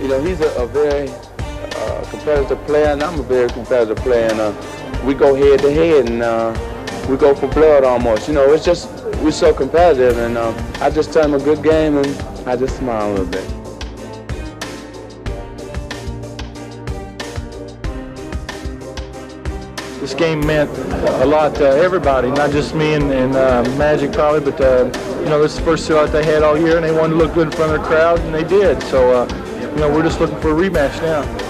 You know, he's a very competitive player, and I'm a very competitive player, and we go head to head, and we go for blood almost. You know, it's just, we're so competitive, and I just tell him a good game, and I just smile a little bit. This game meant a lot to everybody, not just me and Magic probably, but you know, this is the first show they had all year, and they wanted to look good in front of the crowd, and they did. So you know, we're just looking for a rematch now.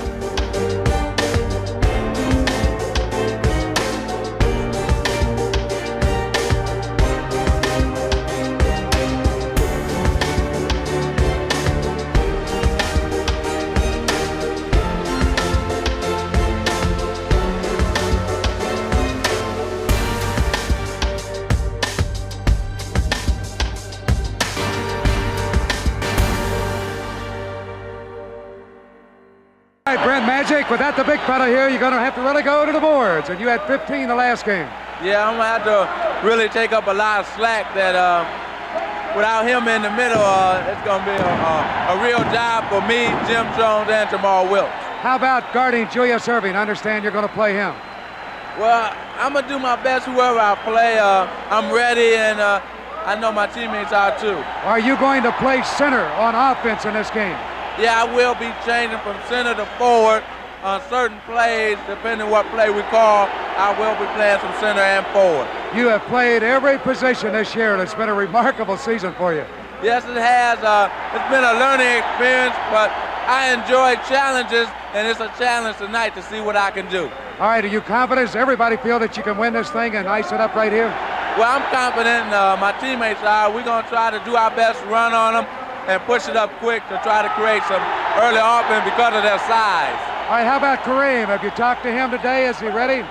Magic, without the big fella here, you're going to have to really go to the boards, and you had 15 the last game. Yeah, I'm going to have to really take up a lot of slack that without him in the middle, it's going to be a real job for me, Jim Jones, and Jamal Wilkes. How about guarding Julius Erving? I understand you're going to play him. Well, I'm going to do my best whoever I play. I'm ready, and I know my teammates are too. Are you going to play center on offense in this game? Yeah, I will be changing from center to forward on certain plays. Depending what play we call, I will be playing some center and forward. You have played every position this year, and it's been a remarkable season for you. Yes, it has. It's been a learning experience, but I enjoy challenges, and it's a challenge tonight to see what I can do. All right, are you confident? Does everybody feel that you can win this thing and ice it up right here? Well, I'm confident. My teammates are. We're going to try to do our best to run on them and push it up quick to try to create some early offense because of their size. All right, how about Kareem? Have you talked to him today? Is he ready?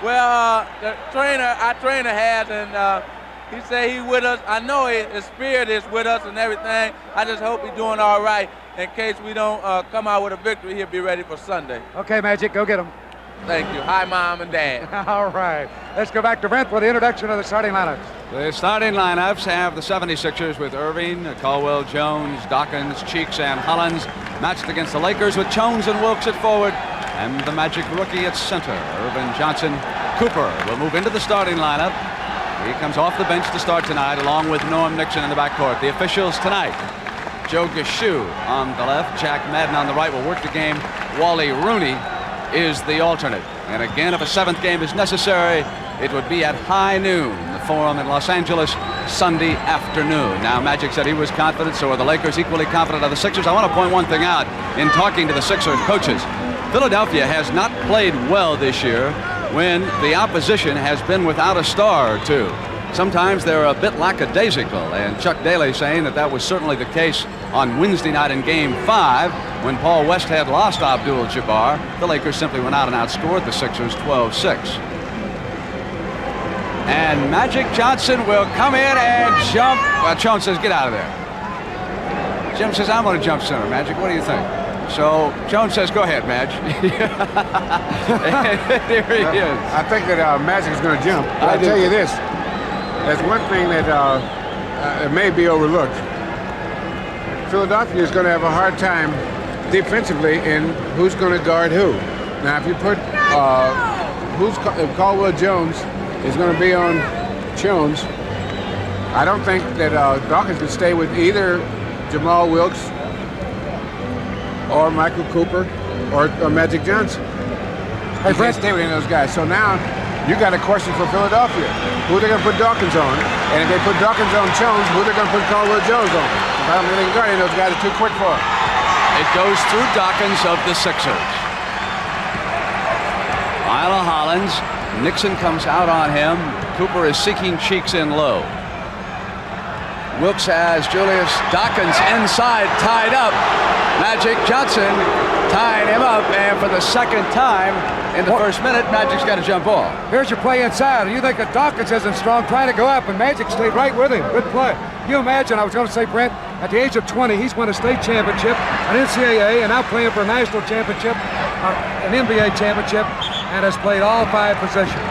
Well, our trainer has, and he said he's with us. I know his spirit is with us and everything. I just hope he's doing all right. In case we don't come out with a victory, he'll be ready for Sunday. Okay, Magic, go get him. Thank you. Hi, Mom and Dad. All right. Let's go back to Brent for the introduction of the starting lineups. The starting lineups have the 76ers with Irving, Caldwell Jones, Dawkins, Cheeks, and Hollins, matched against the Lakers with Jones and Wilkes at forward, and the Magic rookie at center. Irvin, Johnson, Cooper will move into the starting lineup. He comes off the bench to start tonight, along with Norm Nixon in the backcourt. The officials tonight: Joe Gashu on the left, Jack Madden on the right will work the game. Wally Rooney is the alternate. And again, if a seventh game is necessary, it would be at high noon, the Forum in Los Angeles, Sunday afternoon. Now, Magic said he was confident, so are the Lakers equally confident of the Sixers. I want to point one thing out in talking to the Sixers coaches. Philadelphia has not played well this year when the opposition has been without a star or two. Sometimes they're a bit lackadaisical, and Chuck Daly saying that was certainly the case on Wednesday night in Game 5 when Paul Westhead lost Abdul-Jabbar. The Lakers simply went out and outscored the Sixers 12-6. And Magic Johnson will come in and jump. Well, Jones says, get out of there. Jim says, I'm going to jump center. Magic, what do you think? So Jones says, go ahead, Madge. Here he is. I think that Magic is going to jump. I'll tell you this. There's one thing that may be overlooked. Philadelphia is going to have a hard time defensively in who's going to guard who. Now, if you put if Caldwell Jones is going to be on Jones, I don't think that Dawkins can stay with either Jamal Wilkes or Michael Cooper or Magic Johnson. He can't stay with any of those guys. So now you got a question for Philadelphia. Who are they going to put Dawkins on? And if they put Dawkins on Jones, who are they going to put Caldwell Jones on? I don't think they can guard any of those guys. Are too quick for him. It goes through Dawkins of the Sixers. Isla Hollins. Nixon comes out on him. Cooper is seeking Cheeks in low. Wilkes has Julius Dawkins inside, tied up. Magic Johnson tied him up, and for the second time in the first minute, Magic's got to jump off. Here's your play inside. You think that Dawkins isn't strong, trying to go up, and Magic stayed right with him. Good play. You imagine, I was going to say, Brent, at the age of 20, he's won a state championship, an NCAA, and now playing for a national championship, an NBA championship, and has played all 5 positions.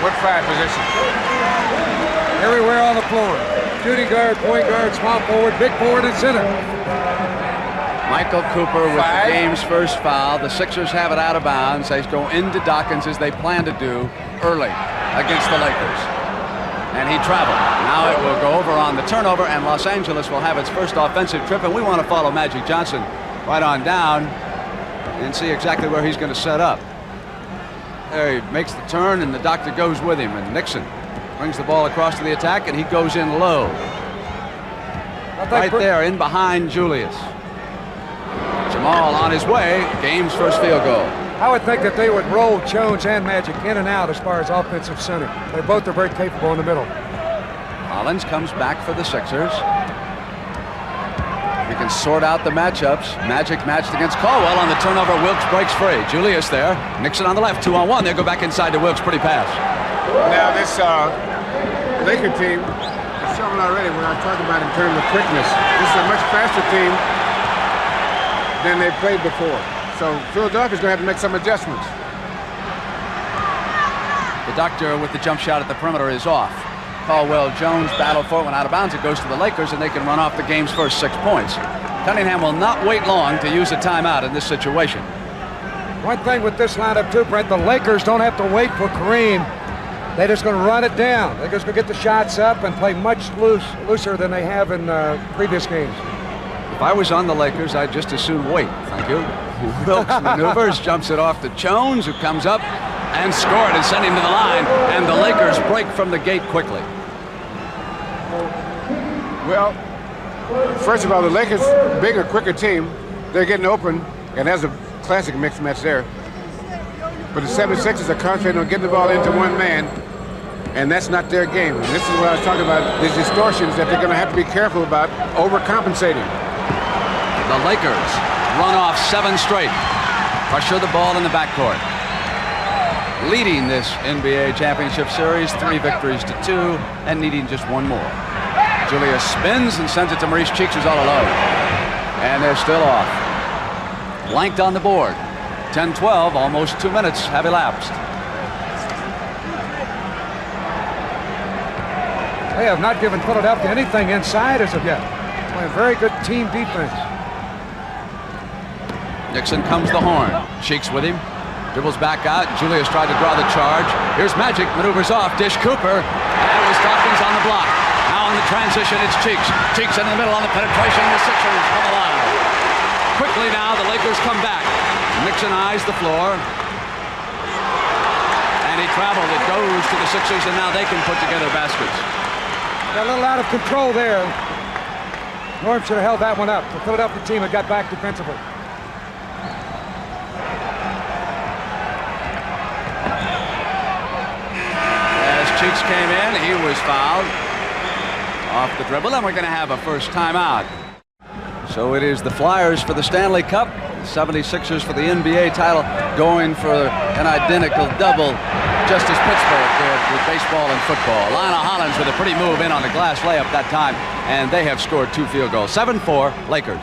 What 5 positions? Everywhere on the floor. Shooting guard, point guard, small forward, big forward, and center. Michael Cooper with the game's first foul. The Sixers have it out of bounds. They go into Dawkins as they plan to do early against the Lakers. And he traveled. Now it will go over on the turnover, and Los Angeles will have its first offensive trip, and we want to follow Magic Johnson right on down and see exactly where he's going to set up. There he makes the turn, and the doctor goes with him, and Nixon brings the ball across to the attack, and he goes in low. Right there, in behind Julius. Jamal on his way, game's first field goal. I would think that they would roll Jones and Magic in and out as far as offensive center. They both are very capable in the middle. Hollins comes back for the Sixers. We can sort out the matchups. Magic matched against Caldwell on the turnover. Wilkes breaks free. Julius there. Nixon on the left, 2-on-1. They go back inside to Wilkes. Pretty pass. Now this Laker team is showing already what I talked about in terms of quickness. This is a much faster team than they played before. So Philadelphia's going to have to make some adjustments. The doctor with the jump shot at the perimeter is off. Caldwell Jones battle for it, went out of bounds. It goes to the Lakers, and they can run off the game's first 6 points. Cunningham will not wait long to use a timeout in this situation. One thing with this lineup too, Brent, the Lakers don't have to wait for Kareem. They're just going to run it down. They're just going to get the shots up and play much looser than they have in previous games. If I was on the Lakers, I'd just as soon wait. Thank you. Wilkes maneuvers, jumps it off to Jones, who comes up and scored and sent him to the line. And the Lakers break from the gate quickly. Well, first of all, the Lakers, bigger, quicker team, they're getting open, and there's a classic mixed match there. But the 76ers are concentrating on getting the ball into one man, and that's not their game. And this is what I was talking about, these distortions that they're going to have to be careful about overcompensating. The Lakers run off 7 straight. Pressure the ball in the backcourt. Leading this NBA championship series, 3 victories to 2, and needing just 1 more. Julius spins and sends it to Maurice Cheeks, who's all alone. And they're still off. Blanked on the board. 10-12, almost 2 minutes have elapsed. They have not given Philadelphia anything inside as of yet. Playing very good team defense. Nixon comes the horn. Cheeks with him. Dribbles back out. Julius tried to draw the charge. Here's Magic. Maneuvers off. Dish Cooper. And it was Dawkins on the block. Now in the transition, it's Cheeks. Cheeks in the middle on the penetration. The Sixers come alive. Quickly now, the Lakers come back. Nixon eyes the floor. And he traveled. It goes to the Sixers, and now they can put together baskets. Got a little out of control there. Norm should have held that one up. The Philadelphia team had got back defensively. Cheeks came in, he was fouled off the dribble, and we're going to have a first timeout. So it is the Flyers for the Stanley Cup, the 76ers for the NBA title, going for an identical double, just as Pittsburgh did with baseball and football. Lionel Hollins with a pretty move in on the glass layup that time, and they have scored 2 field goals. 7-4, Lakers.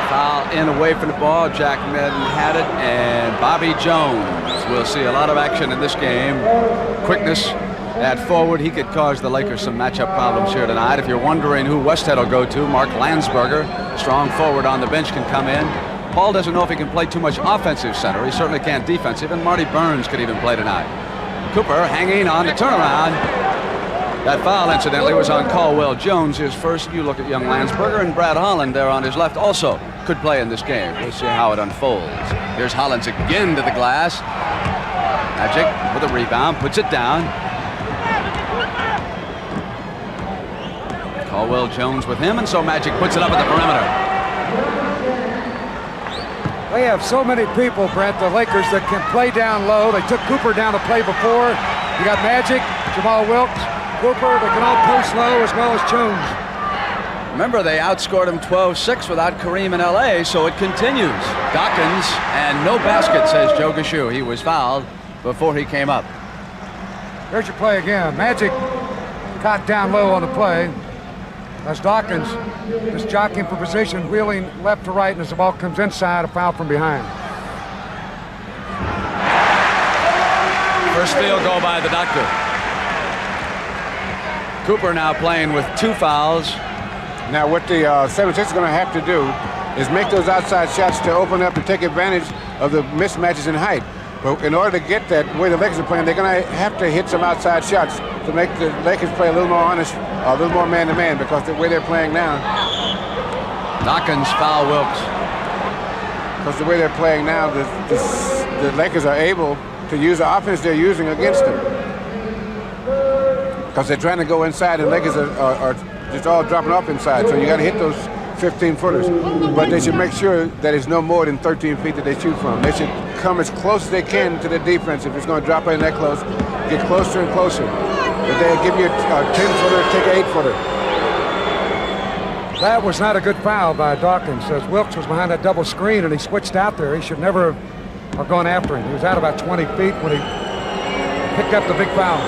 Foul in away from the ball. Jack Madden had it, and Bobby Jones will see a lot of action in this game. Quickness at forward. He could cause the Lakers some matchup problems here tonight. If you're wondering who Westhead will go to, Mark Landsberger, strong forward on the bench, can come in. Paul doesn't know if he can play too much offensive center. He certainly can't defensive, and Marty Burns could even play tonight. Cooper hanging on the turnaround. That foul, incidentally, was on Caldwell Jones, his first. You look at young Landsberger, and Brad Holland there on his left also could play in this game. We'll see how it unfolds. Here's Hollins again to the glass. Magic with a rebound, puts it down. Caldwell Jones with him, and so Magic puts it up at the perimeter. They have so many people, Brent, the Lakers, that can play down low. They took Cooper down to play before. You got Magic, Jamal Wilkes, Cooper. They can all post low as well as Jones. Remember, they outscored him 12-6 without Kareem in L.A., so it continues. Dawkins, and no basket, says Joe Gashu. He was fouled before he came up. There's your play again. Magic caught down low on the play. That's Dawkins just jockeying for position, wheeling left to right, and as the ball comes inside, a foul from behind. First field goal by the doctor. Cooper now playing with 2 fouls. Now what the 76ers are going to have to do is make those outside shots to open up and take advantage of the mismatches in height. But in order to get that way the Lakers are playing, they're going to have to hit some outside shots to make the Lakers play a little more honest, a little more man-to-man, because the way they're playing now. Dawkins foul Wilkes. Because the way they're playing now, the Lakers are able to use the offense they're using against them. Because they're trying to go inside, and Lakers are just all dropping off inside. So you got to hit those 15-footers. But they should make sure that it's no more than 13 feet that they shoot from. They should come as close as they can to the defense. If it's going to drop in that close, get closer and closer. If they give you a 10-footer, take an 8-footer. That was not a good foul by Dawkins. As Wilkes was behind that double screen and he switched out there, he should never have gone after him. He was out about 20 feet when he picked up the big foul.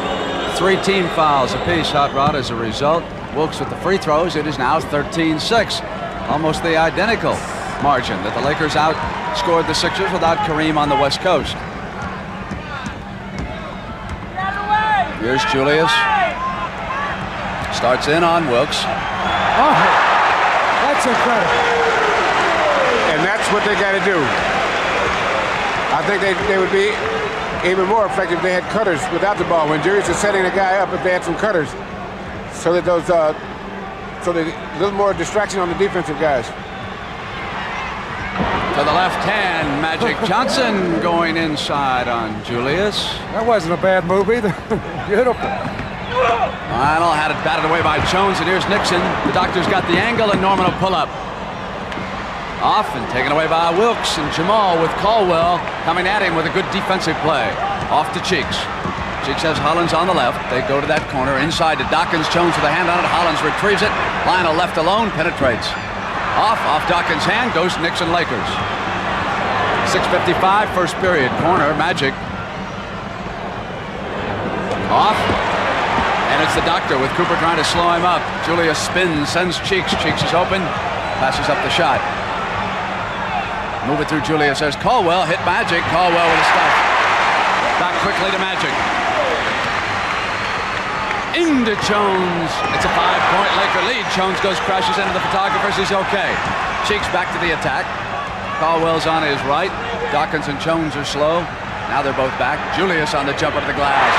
3 team fouls apiece, Hot Rod, as a result. Wilkes with the free throws. It is now 13-6. Almost the identical margin that the Lakers outscored the Sixers without Kareem on the West Coast. Here's Julius. Starts in on Wilkes. Oh, that's incredible. And that's what they got to do. I think they would be even more effective if they had cutters without the ball. When Julius is setting the guy up, if they had some cutters, so that those, so that a little more distraction on the defensive guys. To the left hand, Magic Johnson going inside on Julius. That wasn't a bad move either. Beautiful. Lionel had it batted away by Jones, and here's Nixon. The doctor's got the angle, and Norman will pull up. Off and taken away by Wilkes, and Jamal with Caldwell coming at him with a good defensive play. Off to Cheeks. Cheeks has Hollins on the left. They go to that corner. Inside to Dawkins. Jones with a hand on it. Hollins retrieves it. Lionel left alone. Penetrates. Off Dawkins' hand. Goes Nixon Lakers. 6:55 first period. Corner. Magic. Off. And it's the doctor with Cooper trying to slow him up. Julius spins. Sends Cheeks. Cheeks is open. Passes up the shot. Move it through Julius. There's Caldwell. Hit Magic. Caldwell with a stuff. Back quickly to Magic. Into Jones. It's a 5-point Laker lead. Jones crashes into the photographers. He's okay. Cheeks back to the attack. Caldwell's on his right. Dawkins and Jones are slow. Now they're both back. Julius on the jump under the glass.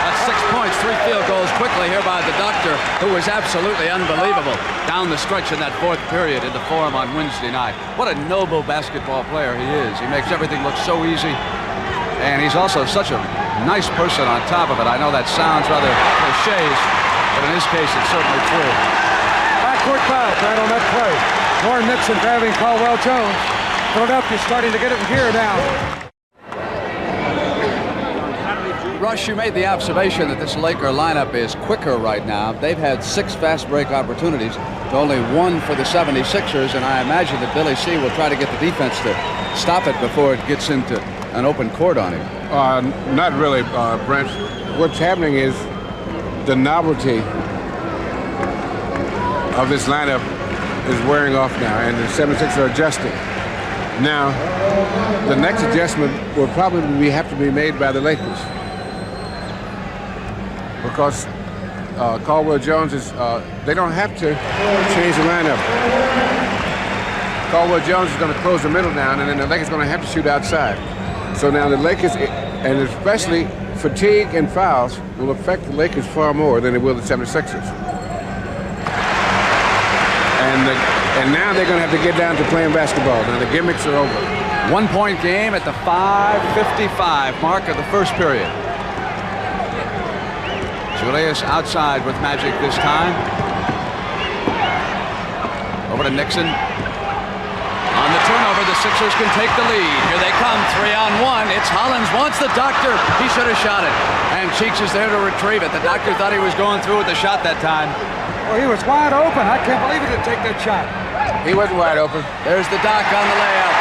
That's 6 points, 3 field goals quickly here by the doctor, who was absolutely unbelievable down the stretch in that 4th period in the Forum on Wednesday night. What a noble basketball player he is. He makes everything look so easy. And he's also such a nice person on top of it. I know that sounds rather cliches, but in this case, it's certainly true. Backcourt foul right on that play. Warren Nixon grabbing Caldwell Jones. Philadelphia starting to get it in gear now. Rush, you made the observation that this Laker lineup is quicker right now. They've had 6 fast break opportunities to only 1 for the 76ers, and I imagine that Billy C. will try to get the defense to stop it before it gets into an open court on him. Not really, Brent. What's happening is the novelty of this lineup is wearing off now, and the 76ers are adjusting. Now, the next adjustment will probably have to be made by the Lakers, because Caldwell Jones is, they don't have to change the lineup. Caldwell Jones is going to close the middle down, and then the Lakers are going to have to shoot outside. So now the Lakers, and especially fatigue and fouls, will affect the Lakers far more than it will the 76ers. And now they're going to have to get down to playing basketball. Now the gimmicks are over. 1-point game at the 5:55 mark of the first period. Julius outside with Magic this time. Over to Nixon. On the turnover, the Sixers can take the lead. Here they come, 3-on-1. It's Hollins wants the doctor. He should have shot it. And Cheeks is there to retrieve it. The doctor thought he was going through with the shot that time. Well, he was wide open. I can't believe he didn't take that shot. He wasn't wide open. There's the doc on the layup.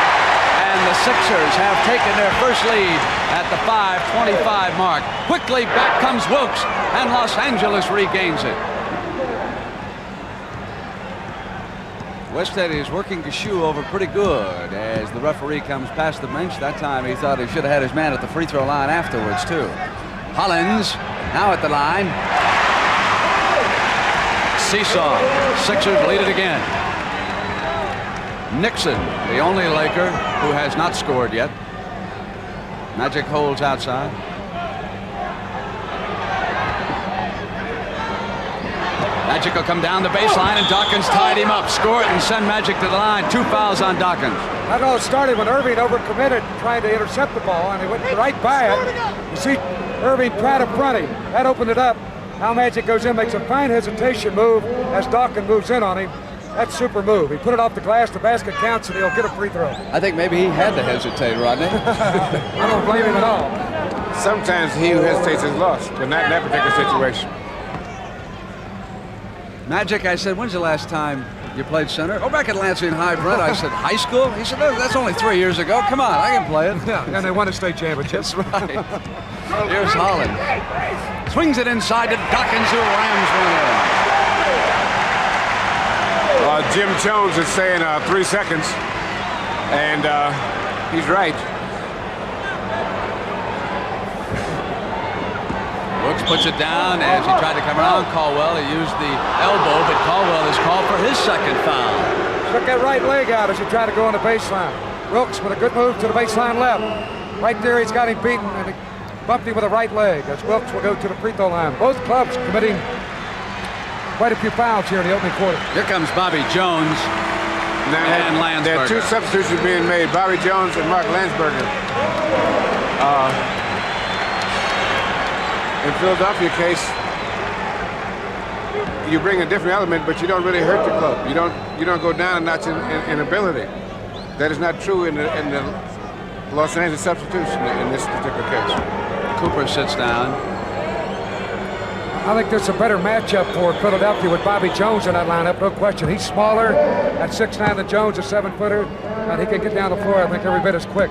And the Sixers have taken their first lead at the 5:25 mark. Quickly back comes Wilkes, and Los Angeles regains it. Westhead is working Gashu over pretty good as the referee comes past the bench. That time he thought he should have had his man at the free throw line afterwards, too. Hollins now at the line. seesaw. Sixers lead it again. Nixon, the only Laker who has not scored yet. Magic holds outside. Magic will come down the baseline, and Dawkins tied him up. Score it and send Magic to the line. 2 fouls on Dawkins. That all started when Irving overcommitted trying to intercept the ball, and he went right by it. You see Irving try to front him. That opened it up. Now Magic goes in, makes a fine hesitation move as Dawkins moves in on him. That's super move. He put it off the glass, the basket counts, and he'll get a free throw. I think maybe he had to hesitate, Rodney. I don't blame him at all. Sometimes he who hesitates is lost, but not in that particular situation. Magic, I said, when's the last time you played center? Oh, back at Lansing High, Brett. I said, high school? He said, no, that's only 3 years ago. Come on, I can play it. Yeah, and they won a state championship. That's right. Here's Holland. Swings it inside to Dawkins, who rams one in. Jim Jones is saying 3 seconds, and he's right. Brooks puts it down as he tried to come around Caldwell. He used the elbow, but Caldwell is called for his second foul. Took that right leg out as he tried to go on the baseline. Wilkes with a good move to the baseline left. Right there, he's got him beaten, and he bumped him with the right leg as Wilkes will go to the free throw line. Both clubs committing quite a few fouls here in the opening quarter. Here comes Bobby Jones and Landsberger. There are 2 substitutions being made, Bobby Jones and Mark Landsberger. In Philadelphia case, you bring a different element, but you don't really hurt the club. You don't go down a notch in ability. That is not true in the Los Angeles substitution in this particular case. Cooper sits down. I think there's a better matchup for Philadelphia with Bobby Jones in that lineup, no question. He's smaller at 6'9" than Jones, a 7-footer, and he can get down the floor, I think, every bit as quick.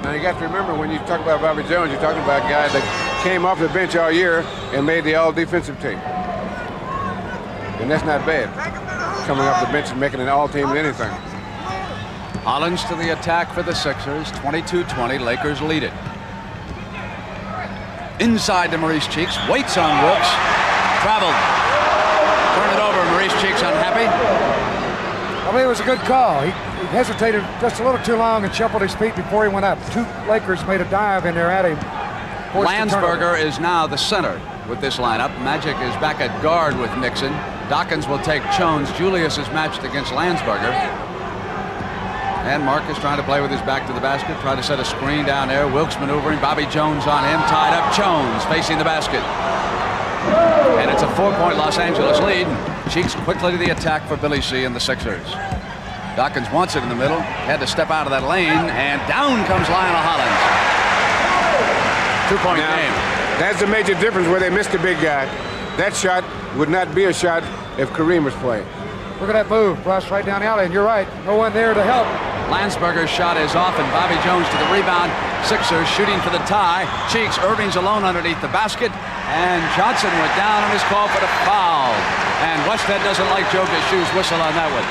Now you got to remember, when you talk about Bobby Jones, you're talking about a guy that came off the bench all year and made the all-defensive team. And that's not bad, coming off the bench and making an all-team in anything. Hollins to the attack for the Sixers. 22-20, Lakers lead it. Inside to Maurice Cheeks, waits on Wilkes, traveled. Turn it over, Maurice Cheeks unhappy. I believe it was a good call. He hesitated just a little too long and shuffled his feet before he went up. 2 Lakers made a dive in there at him. Landsberger is now the center with this lineup. Magic is back at guard with Nixon. Dawkins will take Jones. Julius is matched against Landsberger. And Mark is trying to play with his back to the basket, trying to set a screen down there. Wilkes maneuvering, Bobby Jones on him, tied up. Jones facing the basket. And it's a 4-point Los Angeles lead. Cheeks quickly to the attack for Billy C. and the Sixers. Dawkins wants it in the middle, had to step out of that lane, and down comes Lionel Hollins. 2-point game. That's the major difference where they missed the big guy. That shot would not be a shot if Kareem was playing. Look at that move, Russ, right down the alley, and you're right, no one there to help. Landsberger's shot is off, and Bobby Jones to the rebound. Sixers shooting for the tie. Cheeks, Irving's alone underneath the basket, and Johnson went down and is called for the foul. And Westhead doesn't like Joe Gashu's whistle on that one.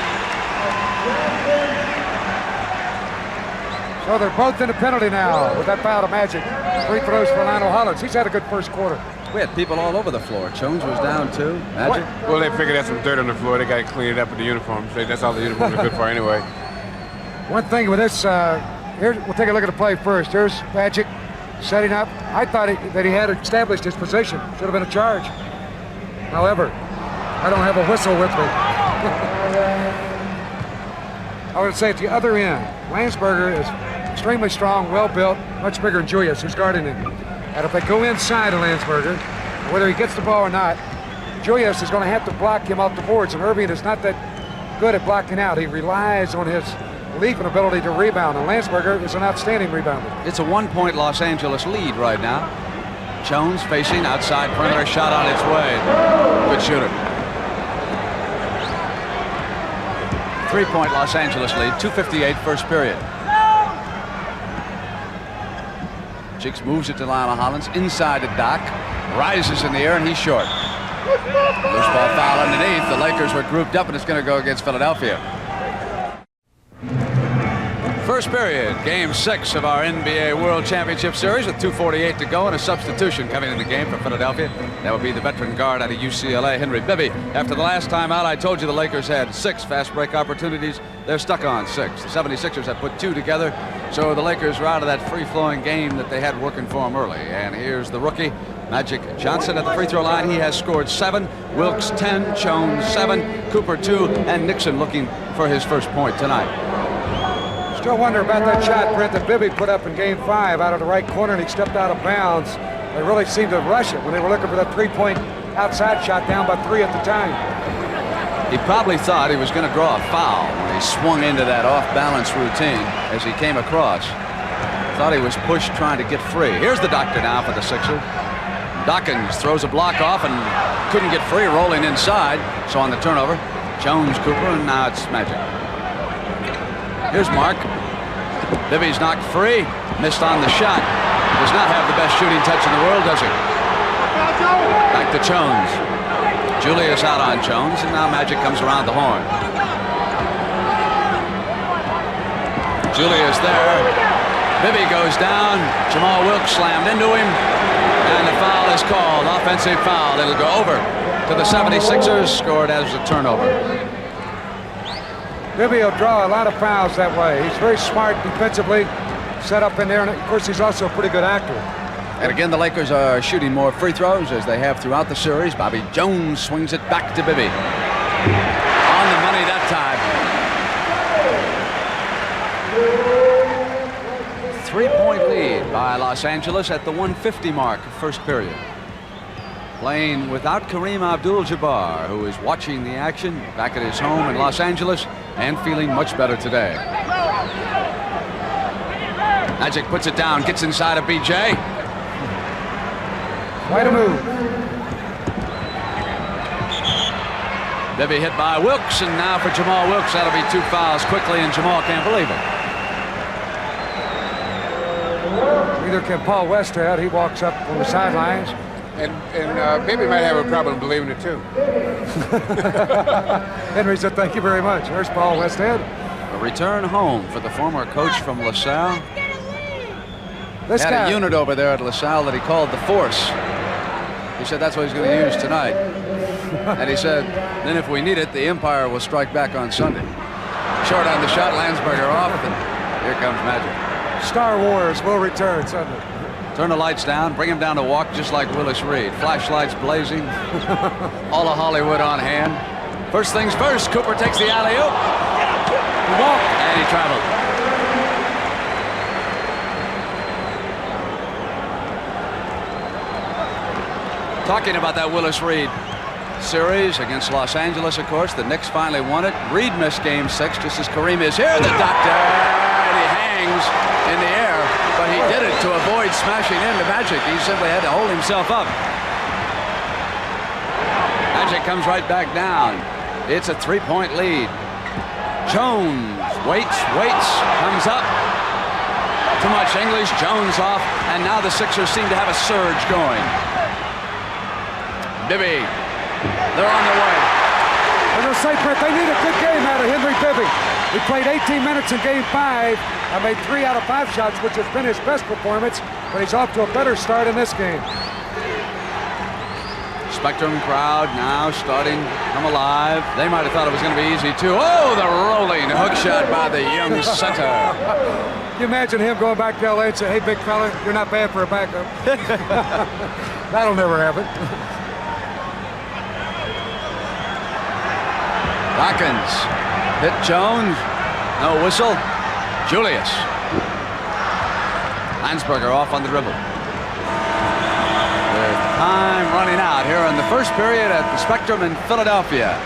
So they're both in the penalty now with that foul to Magic. Free throws for Lionel Hollins. He's had a good first quarter. We had people all over the floor. Jones was down too. Magic. Well, they figured that's some dirt on the floor. They got to clean it up with the uniforms. That's all the uniforms are good for anyway. One thing with this, here we'll take a look at the play first. Here's Magic setting up. I thought that he had established his position. Should have been a charge. However, I don't have a whistle with me. I would say at the other end, Landsberger is extremely strong, well-built, much bigger than Julius, who's guarding him. And if they go inside of Landsberger, whether he gets the ball or not, Julius is going to have to block him off the boards, and Irving is not that good at blocking out. He relies on his leaping ability to rebound, and Landsberger is an outstanding rebounder. It's a 1-point Los Angeles lead right now. Jones facing outside perimeter, shot on its way. Good shooter. 3-point Los Angeles lead, 2:58 first period. Cheeks moves it to Lionel Hollins, inside to Doc, rises in the air, and he's short. Loose ball foul underneath. The Lakers were grouped up, and it's going to go against Philadelphia. First period, game 6 of our NBA World Championship Series with 2:48 to go and a substitution coming in the game for Philadelphia. That would be the veteran guard out of UCLA, Henry Bibby. After the last time out, I told you the Lakers had 6 fast break opportunities. They're stuck on 6. The 76ers have put 2 together, so the Lakers are out of that free-flowing game that they had working for them early. And here's the rookie, Magic Johnson, at the free throw line. He has scored 7, Wilkes 10, Jones 7, Cooper 2, and Nixon looking for his first point tonight. Still wonder about that shot, Brent, that Bibby put up in game 5 out of the right corner, and he stepped out of bounds. They really seemed to rush it when they were looking for that 3-point outside shot down by 3 at the time. He probably thought he was going to draw a foul when he swung into that off-balance routine as he came across. Thought he was pushed trying to get free. Here's the doctor now for the Sixers. Dawkins throws a block off and couldn't get free, rolling inside. So on the turnover, Jones, Cooper, and now it's Magic. Here's Mark. Bibby's knocked free, missed on the shot. Does not have the best shooting touch in the world, does he? Back to Jones. Julius out on Jones, and now Magic comes around the horn. Julius there. Bibby goes down. Jamal Wilkes slammed into him, and the foul is called. Offensive foul. It'll go over to the 76ers, scored as a turnover. Bibby will draw a lot of fouls that way. He's very smart defensively, set up in there, and of course he's also a pretty good actor. And again, the Lakers are shooting more free throws as they have throughout the series. Bobby Jones swings it back to Bibby. On the money that time. 3-point lead by Los Angeles at the 150 mark of first period. Playing without Kareem Abdul-Jabbar, who is watching the action back at his home in Los Angeles and feeling much better today. Magic puts it down, gets inside of BJ. Quite a move. Bibby hit by Wilkes, and now for Jamal Wilkes, that'll be 2 fouls quickly, and Jamal can't believe it. Neither can Paul Westhead. He walks up on the sidelines. And Bibby might have a problem believing it, too. Henry said, thank you very much. There's Paul Westhead. A return home for the former coach from LaSalle. This Had guy, a unit over there at LaSalle that he called the Force. He said that's what he's going to use tonight. And he said, then if we need it, the Empire will strike back on Sunday. Short on the shot, Landsberger off, and here comes Magic. Star Wars will return Sunday. Turn the lights down, bring him down to walk just like Willis Reed. Flashlights blazing, all of Hollywood on hand. First things first, Cooper takes the alley-oop. He walked, and he traveled. Talking about that Willis Reed series against Los Angeles, of course, the Knicks finally won it. Reed missed game 6 just as Kareem is here. The doctor, and he hangs in the air, but he did it to avoid smashing into Magic. He simply had to hold himself up. Magic comes right back down. It's a 3-point lead. Jones waits, comes up. Too much English, Jones off, and now the Sixers seem to have a surge going. Bibby, they're on their way. I'm going to say, Brett, they need a good game out of Henry Bibby. He played 18 minutes in game 5. I made 3 out of 5 shots, which has been his best performance, but he's off to a better start in this game. Spectrum crowd now starting to come alive. They might have thought it was going to be easy, too. Oh, the rolling hook shot by the young center. Can you imagine him going back to L.A. and say, hey, big fella, you're not bad for a backup. That'll never happen. Dawkins hit Jones. No whistle. Julius. Landsberger off on the dribble. With time running out here in the first period at the Spectrum in Philadelphia.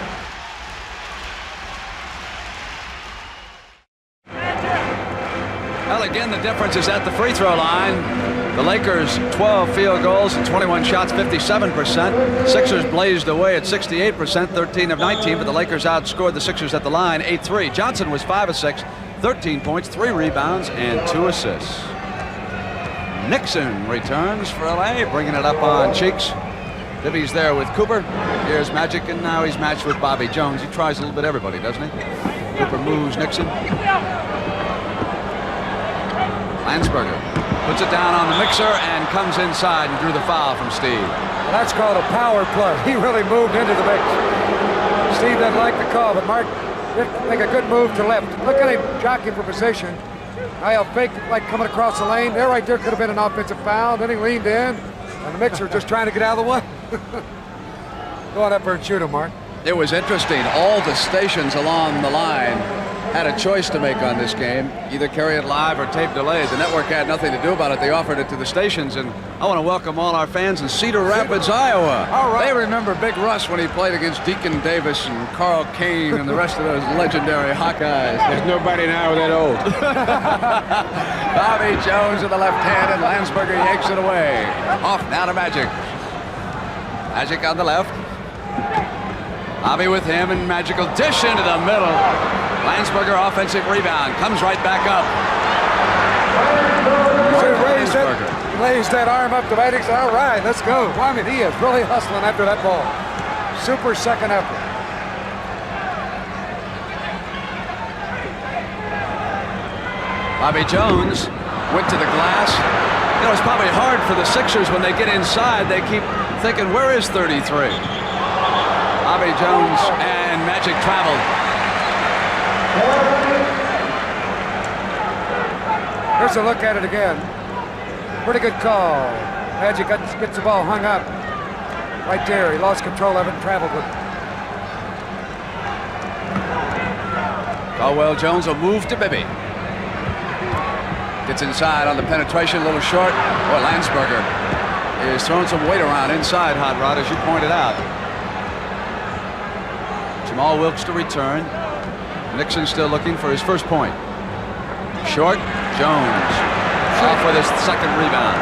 Well, again, the difference is at the free throw line. The Lakers, 12 field goals and 21 shots, 57%. Sixers blazed away at 68%, 13 of 19, but the Lakers outscored the Sixers at the line, 8-3. Johnson was 5 of 6, 13 points, 3 rebounds, and 2 assists. Nixon returns for LA, bringing it up on Cheeks. Bibby's there with Cooper. Here's Magic, and now he's matched with Bobby Jones. He tries a little bit everybody, doesn't he? Cooper moves Nixon. Landsberger puts it down on the mixer and comes inside and drew the foul from Steve. Well, that's called a power play. He really moved into the mix. Steve didn't like the call, but Mark did make a good move to left. Look at him jockeying for position. Now he'll fake like coming across the lane. There, right there, could have been an offensive foul. Then he leaned in, and the mixer just trying to get out of the way. Go on up there and shoot him, Mark. It was interesting. All the stations along the line had a choice to make on this game. Either carry it live or tape delayed. The network had nothing to do about it. They offered it to the stations, and I want to welcome all our fans in Cedar Rapids, Iowa. All right. They remember Big Russ when he played against Deacon Davis and Carl Kane and the rest of those legendary Hawkeyes. There's nobody now that old. Bobby Jones with the left hand, and Landsberger yanks it away. Off now to Magic. Magic on the left. Bobby with him, and Magic will dish into the middle. Landsberger offensive rebound, comes right back up. Raised that arm up to Magic. All right, let's go. Well, I mean, he is really hustling after that ball. Super second effort. Bobby Jones went to the glass. You know, it's probably hard for the Sixers when they get inside. They keep thinking, where is 33? Bobby Jones and Magic traveled. Here's a look at it again. Pretty good call. Magic gets the ball hung up. Right there. He lost control of it and traveled with it. Caldwell Jones will move to Bibby. Gets inside on the penetration, a little short. Boy, Landsberger is throwing some weight around inside, Hot Rod, as you pointed out. Jamal Wilkes to return. Nixon still looking for his first point. Short. Jones off with his second rebound.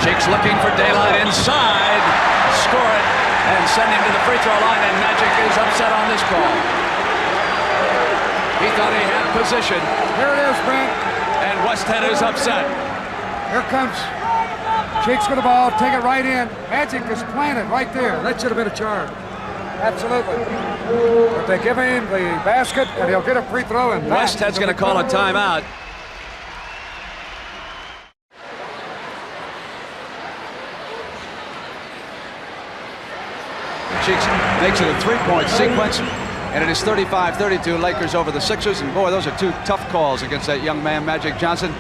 Jake's looking for daylight inside. Score it and send him to the free throw line, and Magic is upset on this call. He thought he had position. Here it is, Brent. And Westhead is upset. Here comes Jake's with the ball. Take it right in. Magic is planted right there. That should have been a charge. Absolutely. But they give him the basket, and he'll get a free throw. And Westhead's going to call a timeout. Cheeks makes it a three-point sequence, and it is 35-32 Lakers over the Sixers. And boy, those are two tough calls against that young man, Magic Johnson.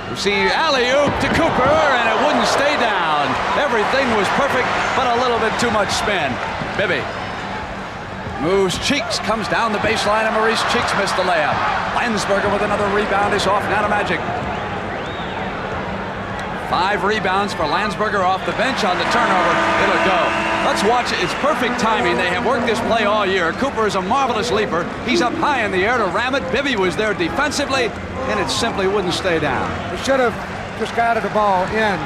We see alley-oop to Cooper, and it wouldn't stay down. Everything was perfect, but a little bit too much spin. Bibby moves. Cheeks comes down the baseline, and Maurice Cheeks missed the layup. Landsberger with another rebound is off now to Magic. 5 rebounds for Landsberger off the bench on the turnover. It'll go. Let's watch it. It's perfect timing. They have worked this play all year. Cooper is a marvelous leaper. He's up high in the air to ram it. Bibby was there defensively, and it simply wouldn't stay down. He should have just guided the ball in,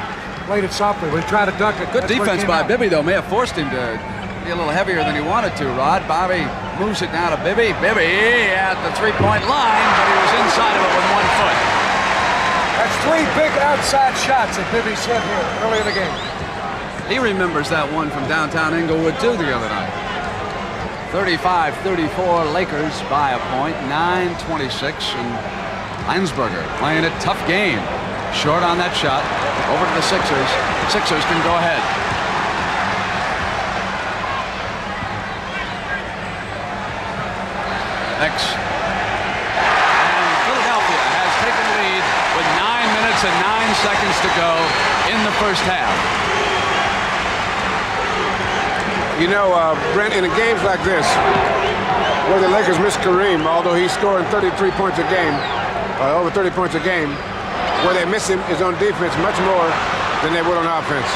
played it softly. We tried to dunk it. Good defense by Bibby, though. May have forced him to be a little heavier than he wanted to, Rod. Bobby moves it now to Bibby. Bibby at the three-point line, but he was inside of it with 1 foot. That's 3 big outside shots that Bibby slid here early in the game. He remembers that one from downtown Inglewood, too, the other night. 35-34 Lakers by a point, 9:26, and Landsberger playing a tough game. Short on that shot. Over to the Sixers. Sixers can go ahead. Next. And Philadelphia has taken the lead with 9 minutes and 9 seconds to go in the first half. You know, Brent, in games like this, where the Lakers miss Kareem, although he's scoring 33 points a game, over 30 points a game, where they miss him is on defense much more than they would on offense.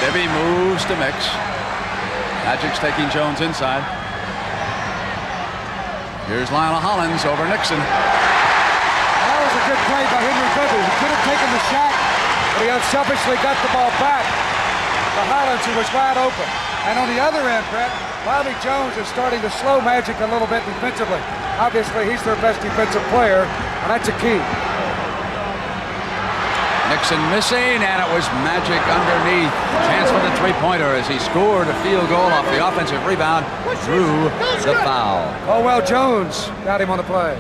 Bibby moves to mix. Magic's taking Jones inside. Here's Lionel Hollins over Nixon. That was a good play by Henry Bibby. He could have taken the shot, but he unselfishly got the ball back to Hollins, who was wide open. And on the other end, Brett, Bobby Jones is starting to slow Magic a little bit defensively. Obviously, he's their best defensive player, and that's a key. Nixon missing, and it was Magic underneath. Chance for the three-pointer as he scored a field goal off the offensive rebound. Drew the foul. Caldwell Jones got him on the play.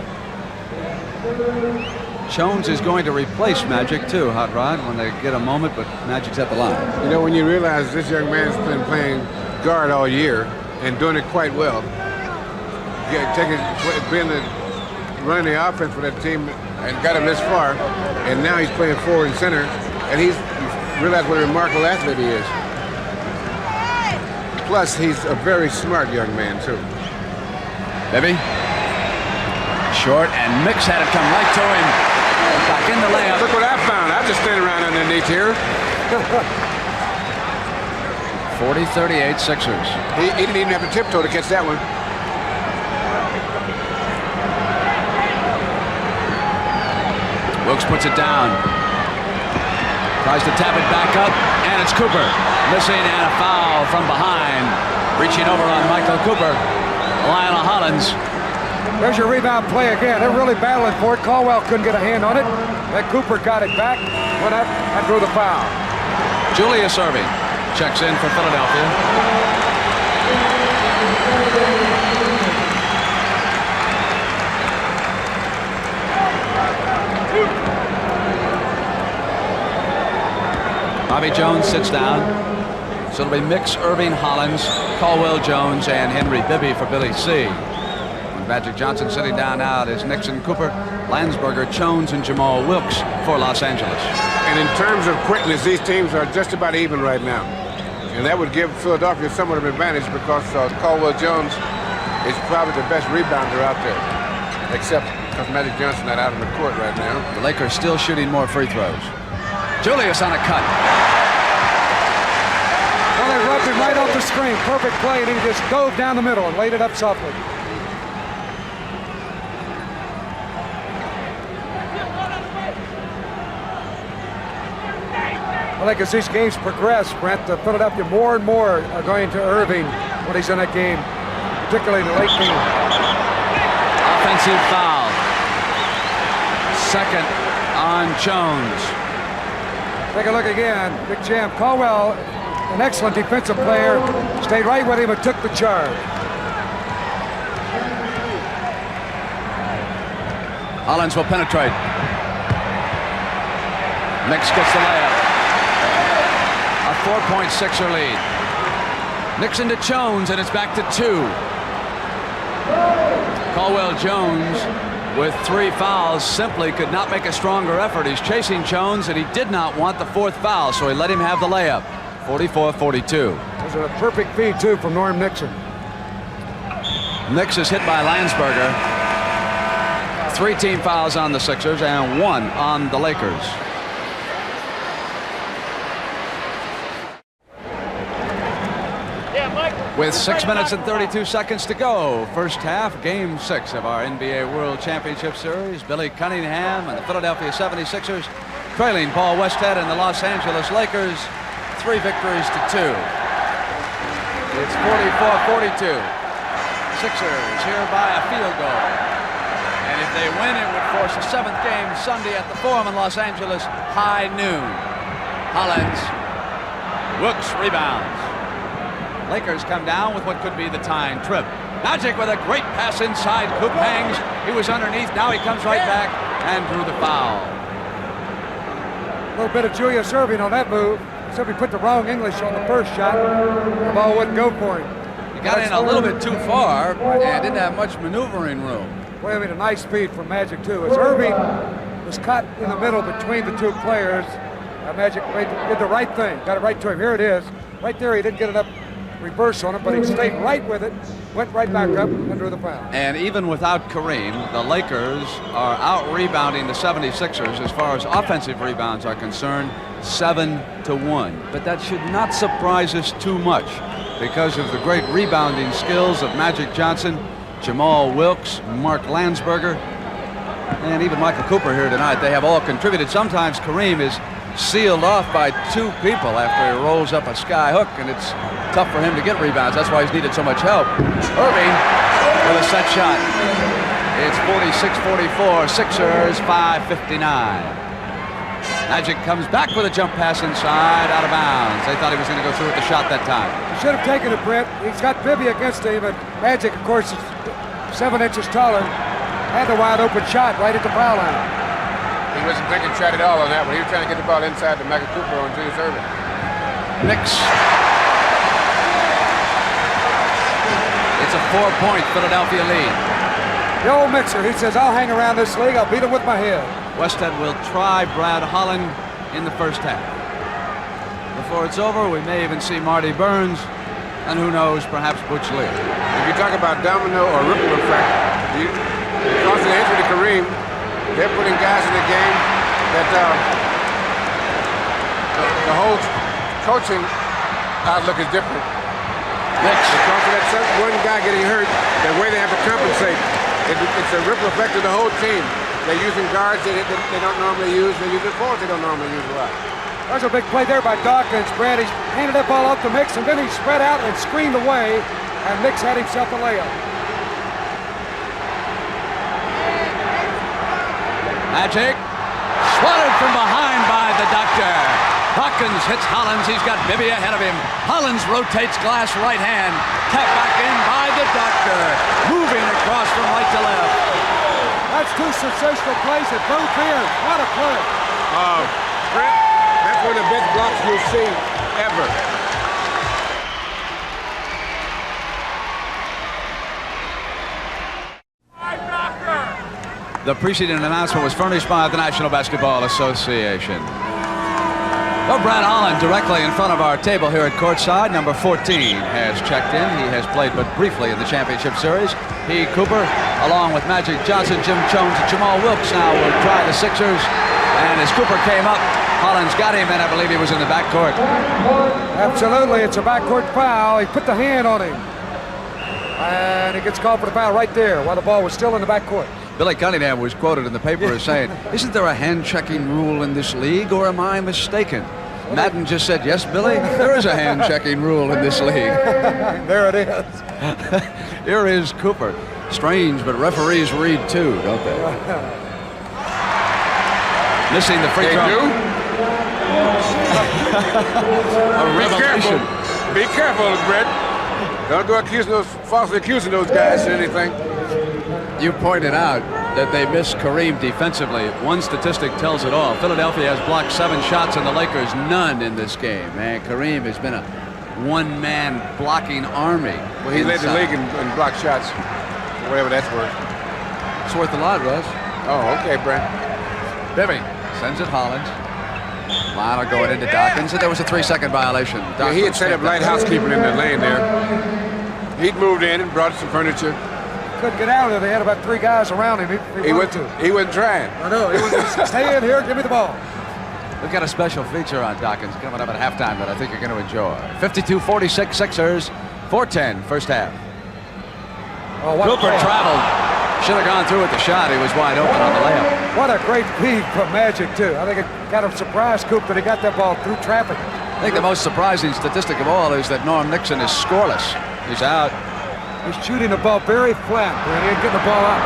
Jones is going to replace Magic too, Hot Rod, when they get a moment, but Magic's at the line. You know, when you realize this young man's been playing guard all year and doing it quite well, running the offense for that team and got him this far, and now he's playing forward and center, and he's realized what a remarkable athlete he is. Plus, he's a very smart young man, too. Bibby. Short, and Mix had it come right to him. Back in the layup. Look what I found. I just stand around underneath here. 40-38 Sixers. He didn't even have to tiptoe to catch that one. Wilkes puts it down. Tries to tap it back up, and it's Cooper. Missing and a foul from behind. Reaching over on Michael Cooper. Lionel Hollins. There's your rebound play again. They're really battling for it. Caldwell couldn't get a hand on it. Then Cooper got it back, went up, and drew the foul. Julius Erving checks in for Philadelphia. Bobby Jones sits down. So it'll be Mix, Erving, Hollins, Caldwell Jones, and Henry Bibby for Billy C. Magic Johnson sitting down now is Nixon, Cooper, Landsberger, Jones, and Jamal Wilkes for Los Angeles. And in terms of quickness, these teams are just about even right now. And that would give Philadelphia somewhat of an advantage because Caldwell Jones is probably the best rebounder out there, except because Magic Johnson not out on the court right now. The Lakers still shooting more free throws. Julius on a cut. Well, they rubbed him right off the screen. Perfect play, and he just dove down the middle and laid it up softly. I think as these games progress, Brent, Philadelphia more and more are going to Erving when he's in that game, particularly in the late game. Offensive foul. Second on Jones. Take a look again. Big Jam. Caldwell, an excellent defensive player, stayed right with him and took the charge. Hollins will penetrate. Mix gets the layup. A 4-point Sixer lead. Nixon to Jones, and it's back to 2. Caldwell Jones with 3 fouls simply could not make a stronger effort. He's chasing Jones, and he did not want the 4th foul, so he let him have the layup. 44-42. It was a perfect feed, too, from Norm Nixon. Nix is hit by Landsberger. 3 team fouls on the Sixers and 1 on the Lakers. With 6 minutes and 32 seconds to go, first half, Game 6 of our NBA World Championship Series. Billy Cunningham and the Philadelphia 76ers trailing Paul Westhead and the Los Angeles Lakers 3 victories to 2. It's 44-42. Sixers here by a field goal. And if they win, it would force a 7th game Sunday at the Forum in Los Angeles, high noon. Hollins, Wilkes rebounds. Lakers come down with what could be the tying trip. Magic with a great pass inside. Coop hangs. He was underneath. Now he comes right back and drew the foul. A little bit of Julius Erving on that move. Except he put the wrong English on the first shot. The ball wouldn't go for him. He got in a little bit too far and didn't have much maneuvering room. Well, I mean, a nice speed from Magic, too. As Erving was caught in the middle between the 2 players, Magic did the right thing. Got it right to him. Here it is. Right there, he didn't get enough reverse on it, but he stayed right with it, went right back up and drew the foul. And even without Kareem, the Lakers are out-rebounding the 76ers as far as offensive rebounds are concerned, 7-1. But that should not surprise us too much because of the great rebounding skills of Magic Johnson, Jamal Wilkes, Mark Landsberger, and even Michael Cooper here tonight. They have all contributed. Sometimes Kareem is sealed off by 2 people after he rolls up a sky hook, and it's tough for him to get rebounds. That's why he's needed so much help. Erving with a set shot. It's 46-44, Sixers 5:59. Magic comes back with a jump pass inside, out of bounds. They thought he was going to go through with the shot that time. He should have taken it, Brent. He's got Bibby against him, and Magic, of course, is 7 inches taller. had the wide open shot right at the foul line. He wasn't thinking shot at all on that one. He was trying to get the ball inside to Michael Cooper on Julius Erving. Knicks. It's a 4-point Philadelphia lead. The old Mixer, he says, I'll hang around this league. I'll beat him with my head. Westhead will try Brad Holland in the first half. Before it's over, we may even see Marty Burns, and who knows, perhaps Butch Lee. If you talk about domino or ripple effect, because of the injury to Kareem, they're putting guys in the game that the whole coaching outlook is different. Knicks. Because of that one guy getting hurt, the way they have to compensate, it's a ripple effect of the whole team. They're using guards they don't normally use. They're using forwards they don't normally use a lot. There's a big play there by Dawkins. Brad, he handed that ball up to Mix, and then he spread out and screened away, and Mix had himself a layup. Magic. Swatted from behind by the Doctor. Dawkins hits Hollins. He's got Bibby ahead of him. Hollins rotates glass right hand. Tap back in by the Doctor. Moving across from right to left. That's two sensational plays at both ends. What a play. Brett, that's one of the best blocks you'll see ever. The preceding announcement was furnished by the National Basketball Association. Well, Brad Holland directly in front of our table here at courtside. Number 14 has checked in. He has played but briefly in the championship series. He, Cooper, along with Magic Johnson, Jim Jones, and Jamal Wilkes now will try the Sixers. And as Cooper came up, Hollins got him, and I believe he was in the backcourt. Absolutely, it's a backcourt foul. He put the hand on him. And he gets called for the foul right there while the ball was still in the backcourt. Billy Cunningham was quoted in the paper as saying, isn't there a hand-checking rule in this league, or am I mistaken? Madden just said, yes, Billy, there is a hand-checking rule in this league. There it is. Here is Cooper. Strange, but referees read too, don't they? Missing the free throw. They do? A revelation. Be careful, Brett. Don't go falsely accusing those guys or anything. You pointed out that they missed Kareem defensively. One statistic tells it all. Philadelphia has blocked 7 shots and the Lakers none in this game. And Kareem has been a one-man blocking army. Well, he led the league in block shots, whatever that's worth. It's worth a lot, Russ. Oh, okay, Brent. Bibby sends it Hollins. Lionel going into Dawkins, and there was a 3-second violation. Yeah, he had set up light housekeeping in the lane there. He'd moved in and brought some furniture. Couldn't get out of there. They had about 3 guys around him. He wasn't trying. I know. He was just, stay in here, give me the ball. We've got a special feature on Dawkins coming up at halftime that I think you're going to enjoy. 52-46 Sixers, 4-10 first half. Oh, Cooper traveled. Should have gone through with the shot. He was wide open on the layup. What a great feed from Magic, too. I think it kind of surprised Coop that he got that ball through traffic. I think the most surprising statistic of all is that Norm Nixon is scoreless. He's out. He's shooting the ball very flat, and he ain't getting the ball out.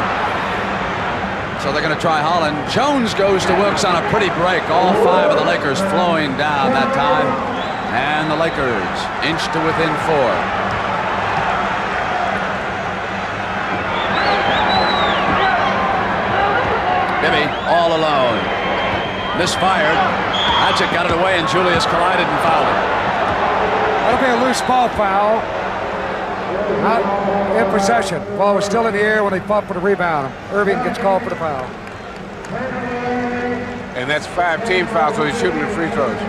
So they're going to try Holland. Jones goes to Wilkes on a pretty break. All 5 of the Lakers flowing down that time. And the Lakers inch to within 4. Bibby all alone. Misfired. Magic got it away, and Julius collided and fouled him. That'll be a loose ball foul. Not in possession. Ball was still in the air when they fought for the rebound. Irving gets called for the foul. And that's 5 team fouls, so he's shooting the free throws.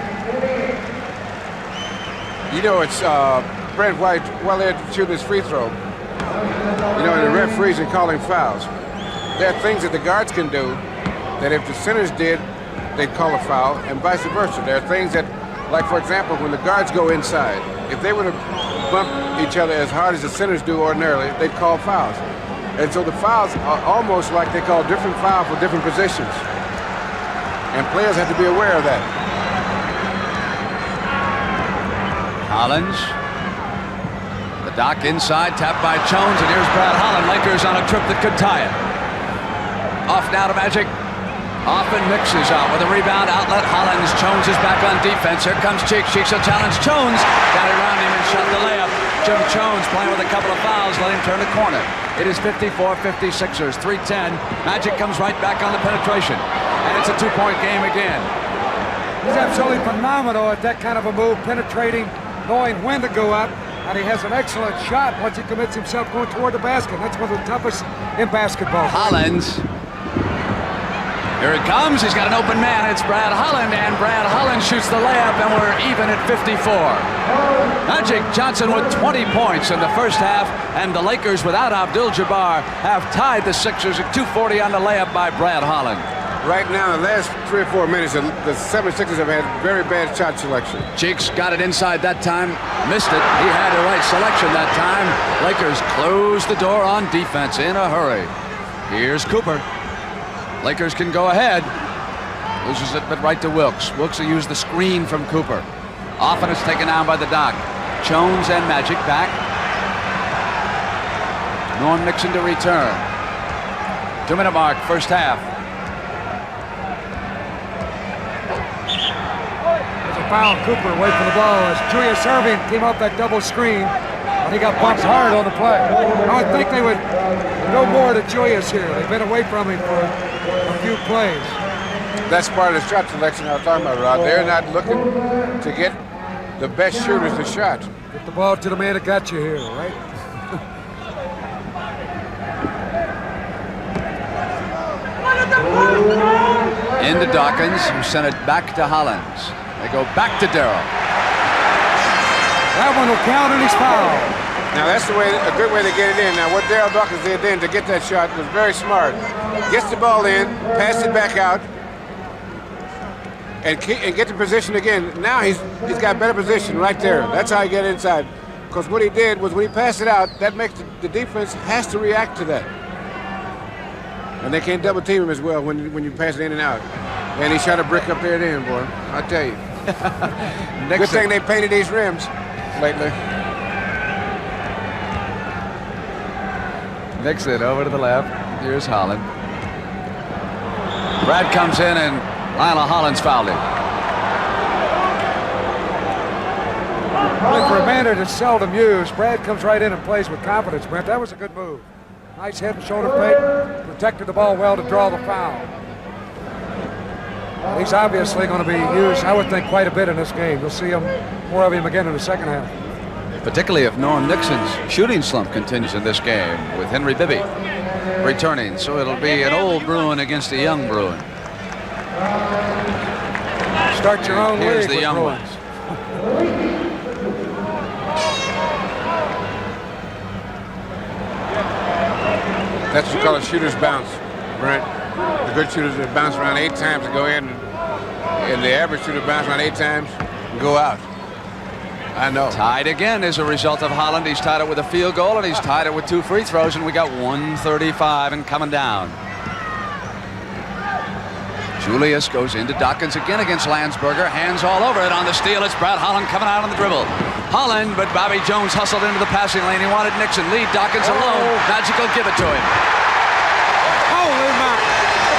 You know, it's Brent White while they're shooting his free throw. You know, the referees are calling fouls. There are things that the guards can do that if the centers did, they'd call a foul, and vice versa. There are things that, like for example, when the guards go inside, if they were to bump each other as hard as the centers do ordinarily, they'd call fouls. And so the fouls are almost like they call different fouls for different positions. And players have to be aware of that. Hollins. The Doc inside, tapped by Jones, and here's Brad Holland. Lakers on a trip that could tie it. Off now to Magic. Off and mixes out with a rebound. Outlet Hollins. Jones is back on defense. Here comes Cheeks. Cheeks will challenge Jones. Got it around him and shot the layup. Jim Jones playing with a couple of fouls. Let him turn the corner. It is 54-56ers, 3:10. Magic comes right back on the penetration. And it's a 2-point game again. He's absolutely phenomenal at that kind of a move, penetrating, knowing when to go up. And he has an excellent shot once he commits himself going toward the basket. That's one of the toughest in basketball. Hollins. Here it comes. He's got an open man. It's Brad Holland, and Brad Holland shoots the layup, and we're even at 54. Magic Johnson with 20 points in the first half, and the Lakers without Abdul-Jabbar have tied the Sixers at 2:40 on the layup by Brad Holland. Right now, the last 3 or 4 minutes, the 76ers have had very bad shot selection. Cheeks got it inside that time, missed it. He had the right selection that time. Lakers close the door on defense in a hurry. Here's Cooper. Lakers can go ahead. Loses it, but right to Wilkes. Wilkes will use the screen from Cooper. Often it's taken down by the Doc. Jones and Magic back. Norm Nixon to return. 2-minute mark, first half. Foul Cooper away from the ball as Julius Irving came off that double screen, and he got bumped hard on the play. I would think they would go more to Julius here. They've been away from him for a few plays. That's part of the shot selection I was talking about, Rod. They're not looking to get the best shooters to shot. Get the ball to the man that got you here, right? Into Dawkins, who sent it back to Hollins. They go back to Darrell. That one will count, and he's fouled. Now that's a good way to get it in. Now what Darrell Dawkins did then to get that shot was very smart. Gets the ball in, pass it back out, and get the position again. Now he's got better position right there. That's how he get inside. Because what he did was when he passed it out, that makes the defense has to react to that. And they can't double team him as well when you pass it in and out. And he shot a brick up there then, boy. I tell you. Good thing they painted these rims lately. Nixon over to the left. Here's Holland. Brad comes in, and Lila Hollins fouled him. Well, for a man that is seldom used, Brad comes right in and plays with confidence, Brent. That was a good move. Nice head and shoulder fake. Protected the ball well to draw the foul. He's obviously going to be used, I would think, quite a bit in this game. You'll see more of him again in the second half. Particularly if Norm Nixon's shooting slump continues in this game with Henry Bibby returning. So it'll be an old Bruin against a young Bruin. Start your own Here's league the with young Bruins. ones. That's what you call a shooter's bounce, Brent. The good shooters that bounce around 8 times and go in, and the average shooter bounce around 8 times and go out. I know. Tied again as a result of Holland. He's tied it with a field goal, and he's tied it with 2 free throws, and we got 1:35 and coming down. Julius goes into Dawkins again against Landsberger. Hands all over it on the steal. It's Brad Holland coming out on the dribble. Holland, but Bobby Jones hustled into the passing lane. He wanted Nixon. Lead Dawkins alone. Magic will give it to him. Holy mountain.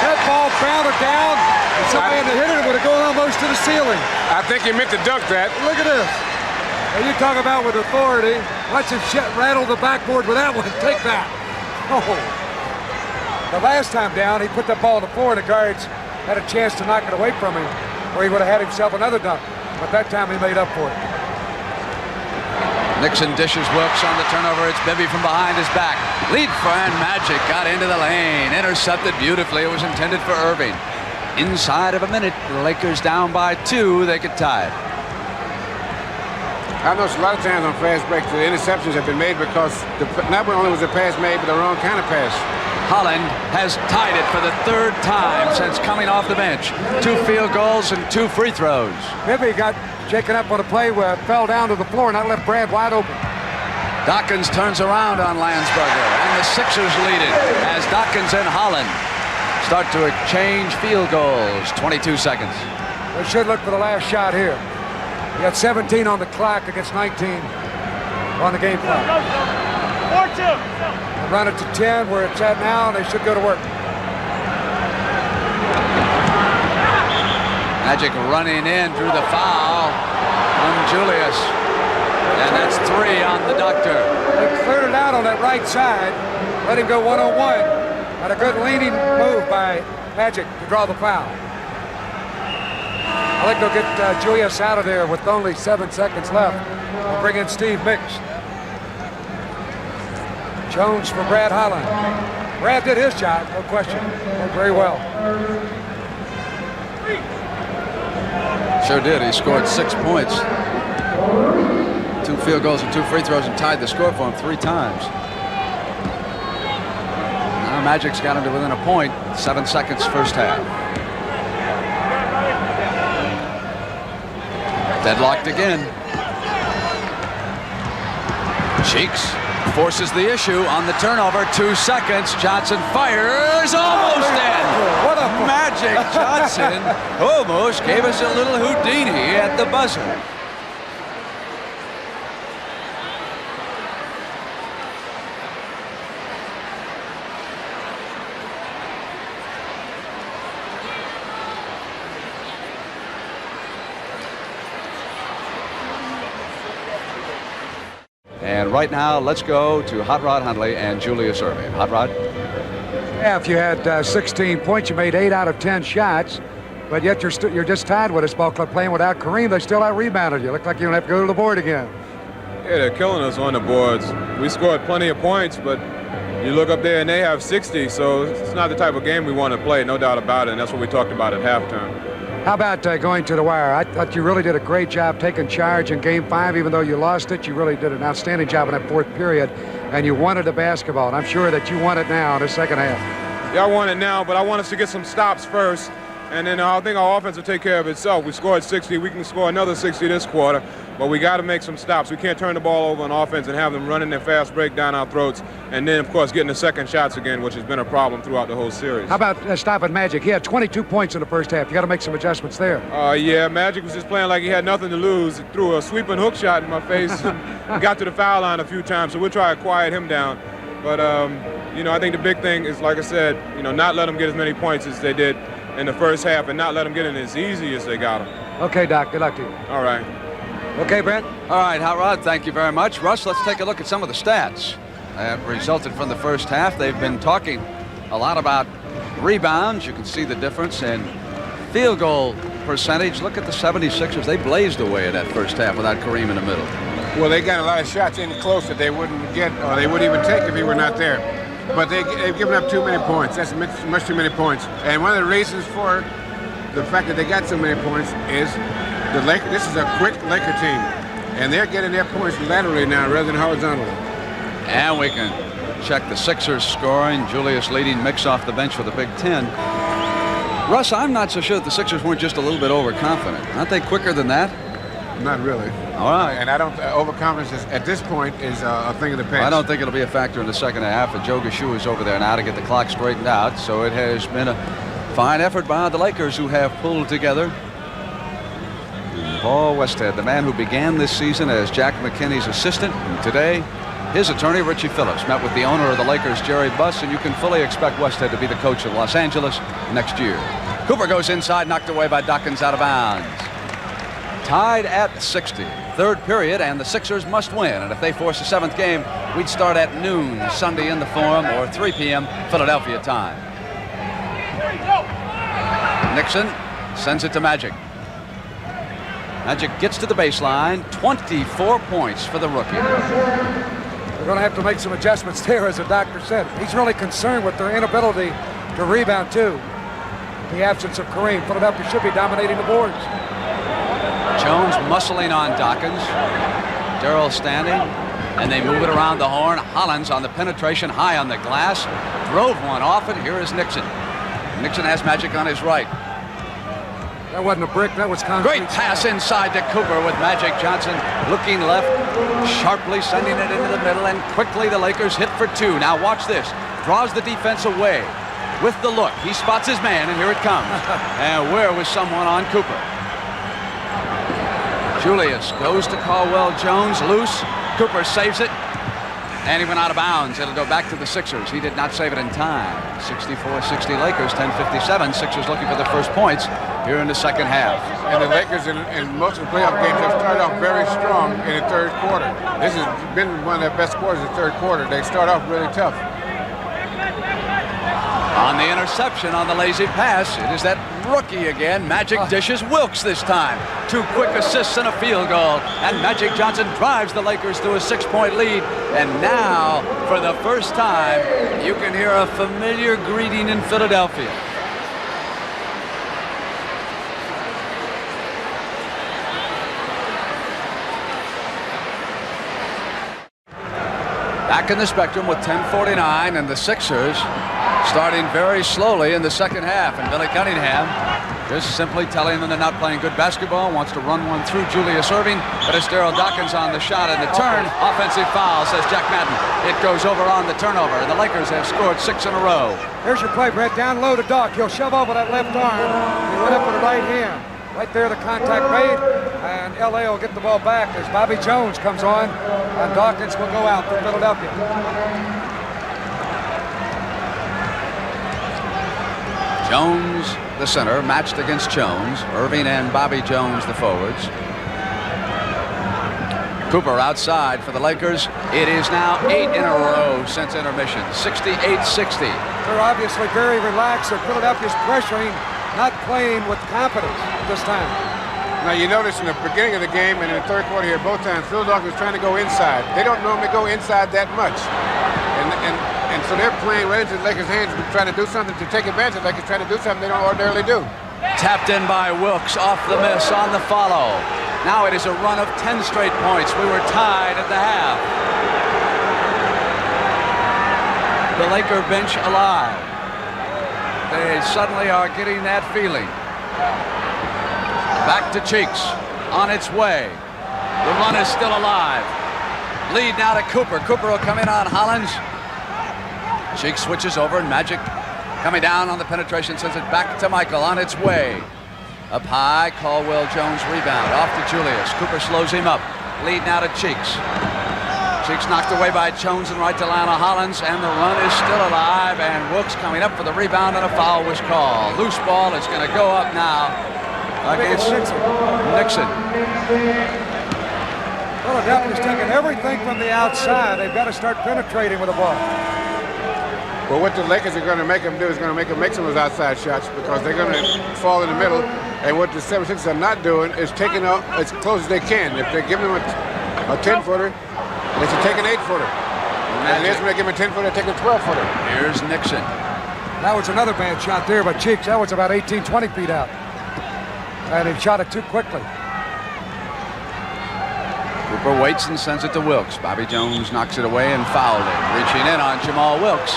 That ball bounded down, and somebody had to hit it. It would have gone almost to the ceiling. I think he meant to dunk that. Look at this. And you talk about with authority. Watch him rattle the backboard with that one. Take that. Oh. The last time down, he put that ball on the floor, and the guards had a chance to knock it away from him, or he would have had himself another dunk. But that time he made up for it. Nixon dishes Wilkes on the turnover. It's Bibby from behind his back. Lead for and Magic got into the lane. Intercepted beautifully. It was intended for Irving. Inside of a minute, the Lakers down by 2. They could tie it. I noticed a lot of times on fast breaks, the interceptions have been made because not only was the pass made, but the wrong kind of pass. Holland has tied it for the 3rd time since coming off the bench. 2 field goals and 2 free throws. Bibby got shaken up on a play where it fell down to the floor and that left Brad wide open. Dawkins turns around on Landsberger, and the Sixers lead it as Dawkins and Holland start to exchange field goals. 22 seconds. They should look for the last shot here. You got 17 on the clock against 19 on the game clock. 4-2. Run it to 10 where it's at now, and they should go to work. Magic running in, drew the foul on Julius. And that's 3 on the Doctor. They cleared it out on that right side. let him go one-on-one. And a good leaning move by Magic to draw the foul. I think they'll get Julius out of there with only 7 seconds left. We'll bring in Steve Mix. Jones for Brad Holland. Brad did his job, no question. Did very well. Sure did. He scored 6 points. 2 field goals and 2 free throws and tied the score for him 3 times. Now Magic's got him to within a point. 7 seconds first half. Deadlocked again. Cheeks forces the issue on the turnover. 2 seconds. Johnson fires. Almost in. What a Magic Johnson almost gave us a little Houdini at the buzzer. And right now, let's go to Hot Rod Hundley and Julius Erving. Hot Rod? Yeah, if you had 16 points, you made 8 out of 10 shots, but yet you're just tied with this ball club playing without Kareem. They still out-rebounded you. Look like you're going to have to go to the board again. Yeah, they're killing us on the boards. We scored plenty of points, but you look up there and they have 60, so it's not the type of game we want to play, no doubt about it, and that's what we talked about at halftime. How about going to the wire? I thought you really did a great job taking charge in Game 5. Even though you lost it, you really did an outstanding job in that 4th period, and you wanted the basketball, and I'm sure that you want it now in the second half. Yeah, I want it now, but I want us to get some stops first, and then I think our offense will take care of itself. We scored 60. We can score another 60 this quarter, but we got to make some stops. We can't turn the ball over on offense and have them running their fast break down our throats, and then, of course, getting the second shots again, which has been a problem throughout the whole series. How about stopping Magic? He had 22 points in the first half. You got to make some adjustments there. Yeah, Magic was just playing like he had nothing to lose. He threw a sweeping hook shot in my face and got to the foul line a few times, so we'll try to quiet him down. But, you know, I think the big thing is, like I said, you know, not let them get as many points as they did in the first half and not let them get in as easy as they got them. Okay, Doc. Good luck to you. All right. Okay, Brent? All right, Hot Rod, thank you very much. Russ, let's take a look at some of the stats that resulted from the first half. They've been talking a lot about rebounds. You can see the difference in field goal percentage. Look at the 76ers. They blazed away in that first half without Kareem in the middle. Well, they got a lot of shots in close that they wouldn't get or they wouldn't even take if he were not there. But they've given up too many points. That's much too many points. And one of the reasons for the fact that they got so many points is the Lakers. This is a quick Laker team, and they're getting their points laterally now rather than horizontally. And we can check the Sixers scoring. Julius leading Mix off the bench with a big 10. Russ, I'm not so sure that the Sixers weren't just a little bit overconfident. Aren't they quicker than that? Not really. All right. And I don't. Overconfidence at this point is a thing of the past. I don't think it'll be a factor in the second half. And Joe Gashu is over there now to get the clock straightened out. So it has been a fine effort by the Lakers, who have pulled together. Paul Westhead, the man who began this season as Jack McKinney's assistant, and today his attorney Richie Phillips met with the owner of the Lakers, Jerry Buss, and you can fully expect Westhead to be the coach of Los Angeles next year. Cooper goes inside, knocked away by Dawkins, out of bounds. Tied at 60. 3rd period, and the Sixers must win. And if they force a 7th game, we'd start at noon Sunday in the Forum, or 3 p.m. Philadelphia time. Nixon sends it to Magic. Magic gets to the baseline. 24 points for the rookie. They're going to have to make some adjustments there, as the doctor said. He's really concerned with their inability to rebound, too. The absence of Kareem. Philadelphia should be dominating the boards. Jones muscling on Dawkins. Darrell standing, and they move it around the horn. Hollins on the penetration, high on the glass. Drove one off it. Here is Nixon. Nixon has Magic on his right. That wasn't a brick, that was concrete. Great pass inside to Cooper with Magic Johnson looking left, sharply sending it into the middle, and quickly the Lakers hit for 2. Now watch this. Draws the defense away with the look. He spots his man, and here it comes. And where was someone on Cooper? Julius goes to Caldwell Jones, loose. Cooper saves it, and he went out of bounds. It'll go back to the Sixers. He did not save it in time. 64-60 Lakers, 10:57. Sixers looking for their first points here in the second half. And the Lakers in most of the playoff games have started off very strong in the 3rd quarter. This has been one of their best quarters in the 3rd quarter. They start off really tough. On the interception, on the lazy pass, it is that rookie again. Magic dishes Wilkes this time. 2 quick assists and a field goal. And Magic Johnson drives the Lakers to a 6-point lead. And now, for the first time, you can hear a familiar greeting in Philadelphia. Back in the Spectrum with 10:49, and the Sixers starting very slowly in the second half. And Billy Cunningham just simply telling them they're not playing good basketball, wants to run one through Julius Erving, but it's Daryl Dawkins on the shot and the turn. Offensive foul, says Jack Madden. It goes over on the turnover, and the Lakers have scored 6 in a row. Here's your play, Brett. Down low to Doc. He'll shove over that left arm. He went up with the right hand. Right there, the contact made, and L.A. will get the ball back as Bobby Jones comes on, and Dawkins will go out for Philadelphia. Jones, the center, matched against Jones. Erving and Bobby Jones, the forwards. Cooper outside for the Lakers. It is now 8 in a row since intermission, 68-60. They're obviously very relaxed, and Philadelphia's pressuring, not playing with confidence this time. Now you notice in the beginning of the game and in the third quarter here, both times Philadelphia was trying to go inside. They don't normally go inside that much, and so they're playing right into the Lakers' hands, trying to do something to take advantage of the Lakers, trying to do something they don't ordinarily do. Tapped in by Wilkes off the miss on the follow. Now it is a run of 10 straight points. We were tied at the half. The Laker bench alive. They suddenly are getting that feeling. Back to Cheeks, on its way. The run is still alive. Lead now to Cooper. Cooper will come in on Hollins. Cheeks switches over, and Magic coming down on the penetration, sends it back to Michael on its way. Up high, Caldwell Jones rebound, off to Julius. Cooper slows him up. Lead now to Cheeks. Cheeks knocked away by Jones and right to Lana Hollins, and the run is still alive, and Wilkes coming up for the rebound, and a foul was called. Loose ball is going to go up now against Nixon. Philadelphia's taking everything from the outside. They've got to start penetrating with the ball. Well, what the Lakers are going to make them do is going to make them make some of those outside shots, because they're going to fall in the middle, and what the 76ers are not doing is taking out as close as they can. If they're giving them a 10-footer, they should take an 8-footer. And here's when they give him a 10-footer, they take a 12-footer. Here's Nixon. That was another bad shot there by Cheeks. That was about 18, 20 feet out. And he shot it too quickly. Cooper waits and sends it to Wilkes. Bobby Jones knocks it away and fouled it. Reaching in on Jamal Wilkes.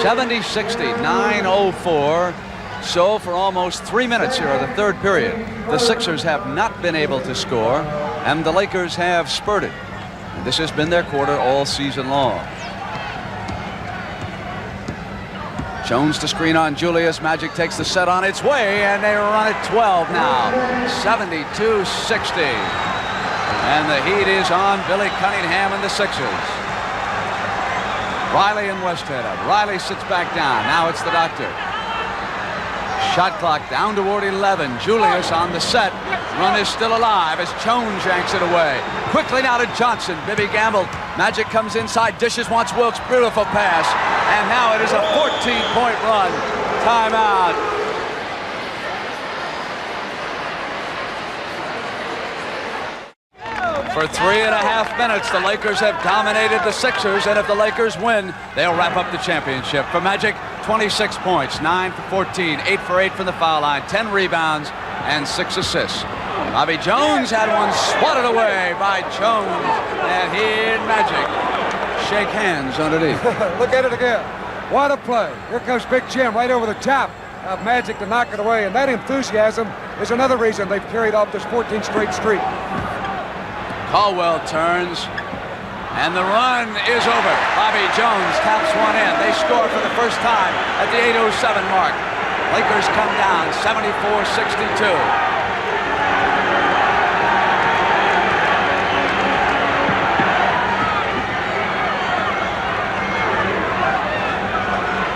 70-60, 9:04. So for almost 3 minutes here of the third period, the Sixers have not been able to score, and the Lakers have spurted. And this has been their quarter all season long. Jones to screen on Julius. Magic takes the set on its way, and they run at 12 now. 72-60. And the heat is on Billy Cunningham and the Sixers. Riley and Westhead up. Riley sits back down. Now it's the doctor. Shot clock down toward 11. Julius on the set. Run is still alive as Jones yanks it away. Quickly now to Johnson. Bibby gambled. Magic comes inside. Dishes, wants Wilkes. Beautiful pass. And now it is a 14-point run. Timeout. For 3.5 minutes, the Lakers have dominated the Sixers, and if the Lakers win, they'll wrap up the championship. For Magic, 26 points, 9 for 14, 8 for 8 from the foul line, 10 rebounds, and 6 assists. Bobby Jones had one swatted away by Jones, and he and Magic shake hands underneath. Look at it again. What a play. Here comes Big Jim right over the top of Magic to knock it away, and that enthusiasm is another reason they've carried off this 14th straight streak. Caldwell turns, and the run is over. Bobby Jones taps one in. They score for the first time at the 8:07 mark. Lakers come down 74-62.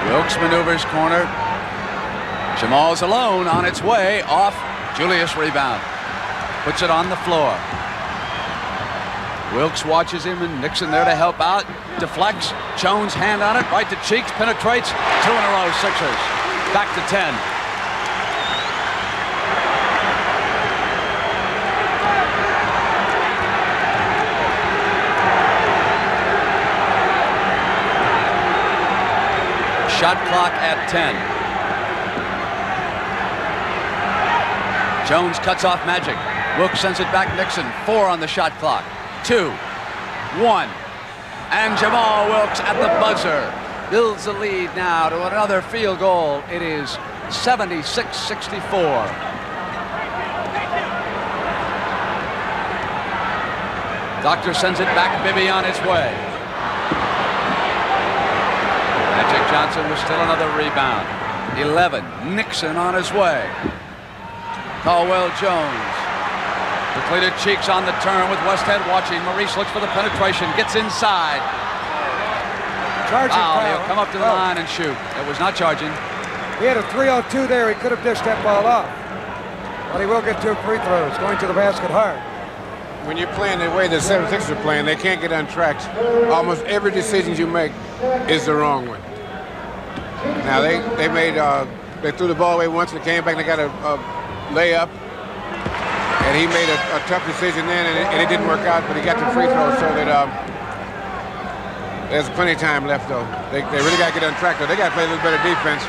Wilkes maneuvers corner. Jamal's alone on its way off. Julius rebound. Puts it on the floor. Wilkes watches him, and Nixon there to help out. Deflects. Jones hand on it, right to Cheeks, penetrates. 2 in a row, Sixers. Back to 10. Shot clock at 10. Jones cuts off Magic. Wilkes sends it back. Nixon. 4 on the shot clock. 2, 1. And Jamal Wilkes at the buzzer builds the lead now to another field goal. It is 76-64. Doctor sends it back. Bibby on his way. Magic Johnson with still another rebound. 11. Nixon on his way. Caldwell Jones. Quickly to Cheeks on the turn with Westhead watching. Maurice looks for the penetration. Gets inside. Charging foul. He'll come up to the line and shoot. It was not charging. He had a 3-on-2 there. He could have dished that ball off. But he will get 2 free throws. Going to the basket hard. When you're playing the way the 76ers are playing, they can't get untracked. Almost every decision you make is the wrong one. Now they threw the ball away once and came back and they got a layup. And he made a tough decision then, and it didn't work out, but he got the free throws, so that there's plenty of time left, though. They really got to get untracked, though. They got to play a little better defense.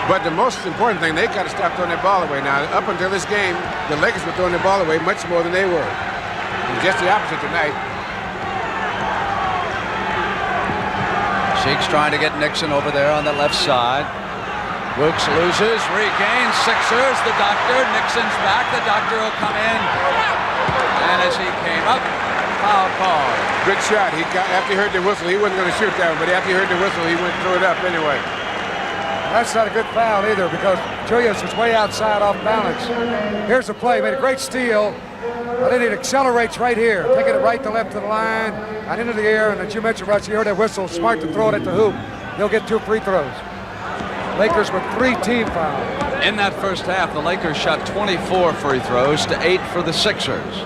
But the most important thing, they got to stop throwing that ball away. Now, up until this game, the Lakers were throwing the ball away much more than they were. And just the opposite tonight. Cheeks trying to get Nixon over there on the left side. Wilkes loses, regains, Sixers, the doctor, Nixon's back, the doctor will come in. And as he came up, foul call. Good shot. After he heard the whistle, he wasn't going to shoot that one, but after he heard the whistle, he went and threw it up anyway. That's not a good foul either because Julius was way outside off balance. Here's the play, made a great steal. But then it accelerates right here, taking it right to left of the line, and into the air, and as you mentioned, Russ, you heard that whistle, smart to throw it at the hoop. He'll get 2 free throws. Lakers with 3 team fouls. In that first half, the Lakers shot 24 free throws to 8 for the Sixers.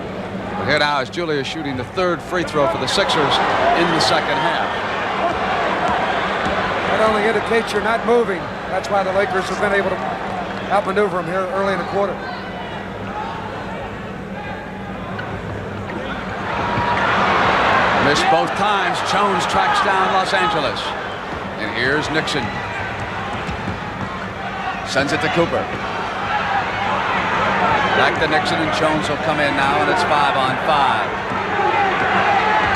But here now is Julius shooting the 3rd free throw for the Sixers in the second half. That only indicates you're not moving. That's why the Lakers have been able to outmaneuver them here early in the quarter. Missed both times. Jones tracks down Los Angeles. And here's Nixon. Sends it to Cooper. Back to Nixon, and Jones will come in now, and it's 5-on-5.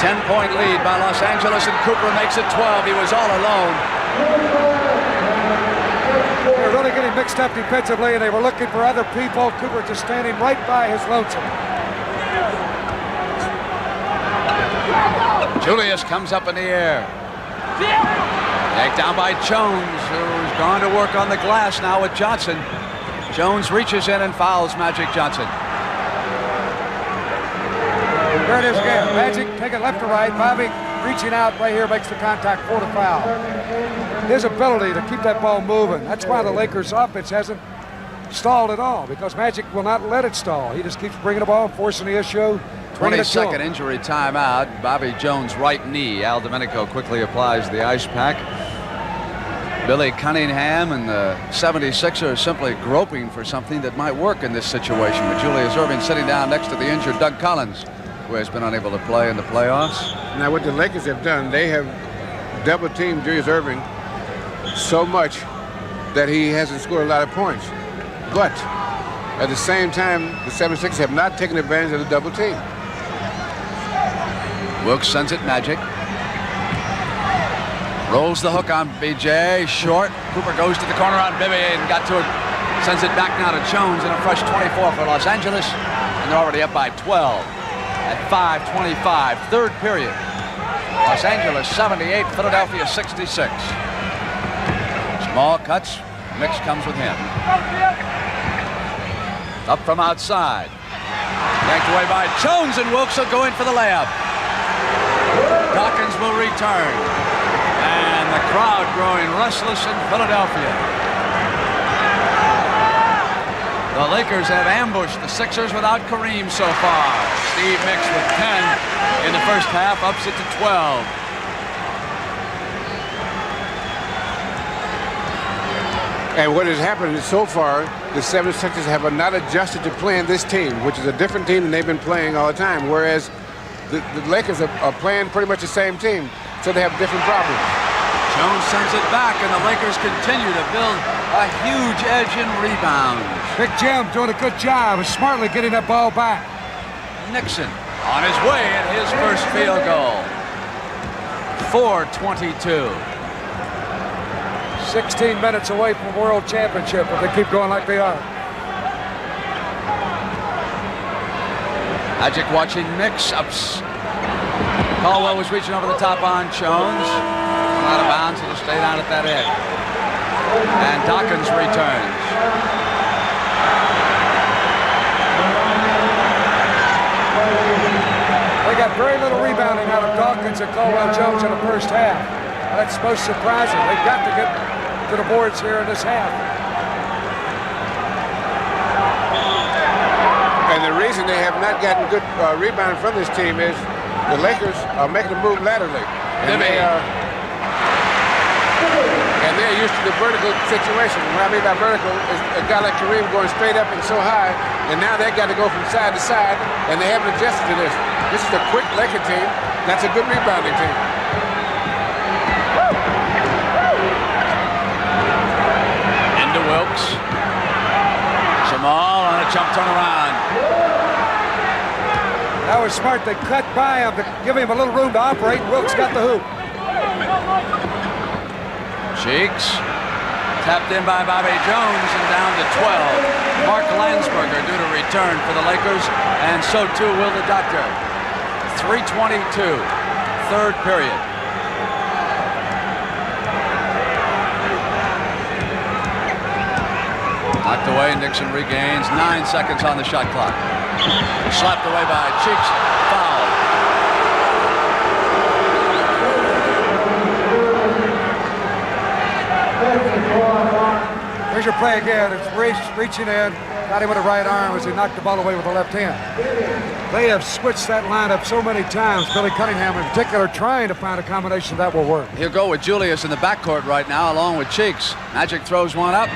10-point lead by Los Angeles, and Cooper makes it 12. He was all alone. They were really getting mixed up defensively, and they were looking for other people. Cooper just standing right by his lonesome. Julius comes up in the air. Taken down by Jones, who's gone to work on the glass now with Johnson. Jones reaches in and fouls Magic Johnson. There it is again. Magic taking left to right. Bobby reaching out right here makes the contact for the foul. His ability to keep that ball moving. That's why the Lakers' offense hasn't stalled at all, because Magic will not let it stall. He just keeps bringing the ball, forcing the issue. 22nd injury timeout. Bobby Jones' right knee. Al Domenico quickly applies the ice pack. Billy Cunningham and the 76ers simply groping for something that might work in this situation, with Julius Erving sitting down next to the injured Doug Collins, who has been unable to play in the playoffs. Now what the Lakers have done, they have double-teamed Julius Erving so much that he hasn't scored a lot of points. But at the same time, the 76ers have not taken advantage of the double team. Wilkes sends it Magic. Rolls the hook on BJ, short. Cooper goes to the corner on Bibby and got to it. Sends it back now to Jones, and a fresh 24 for Los Angeles. And they're already up by 12 at 5:25, 3rd period. Los Angeles 78, Philadelphia 66. Small cuts, Mix comes with him. Up from outside. Yanked away by Jones, and Wilkes will go in for the layup. Dawkins will return. And the crowd growing restless in Philadelphia. The Lakers have ambushed the Sixers without Kareem so far. Steve Mix with 10 in the first half, ups it to 12. And what has happened is so far, the 76ers have not adjusted to playing this team, which is a different team than they've been playing all the time, whereas the Lakers are playing pretty much the same team, so they have different problems. Jones sends it back, and the Lakers continue to build a huge edge in rebounds. Big Jim doing a good job of smartly getting that ball back. Nixon on his way at his first field goal. 4:22. 16 minutes away from World Championship if they keep going like they are. Magic watching mix-ups. Caldwell was reaching over the top on Jones. Out of bounds, it'll stay down at that edge. And Dawkins returns. They got very little rebounding out of Dawkins and Caldwell Jones in the first half. That's most surprising. They've got to get to the boards here in this half. And the reason they have not gotten good rebounding from this team is the Lakers are making a move laterally. And they're used to the vertical situation. What I mean by vertical is a guy like Kareem going straight up and so high, and now they've got to go from side to side, and they haven't adjusted to this. This is a quick Laker team. That's a good rebounding team. Into Wilkes. Jamal on a jump turnaround. That was smart. They cut by him to give him a little room to operate, and Wilkes got the hoop. Cheeks tapped in by Bobby Jones and down to 12. Mark Landsberger due to return for the Lakers, and so too will the Doctor. 3:22, third period. Knocked away, Nixon regains 9 seconds on the shot clock. Slapped away by Cheeks, foul. Here's your play again. It's reaching in, got him with the right arm as he knocked the ball away with the left hand. They have switched that lineup so many times, Billy Cunningham in particular, trying to find a combination that will work. He'll go with Julius in the backcourt right now, along with Cheeks. Magic throws one up.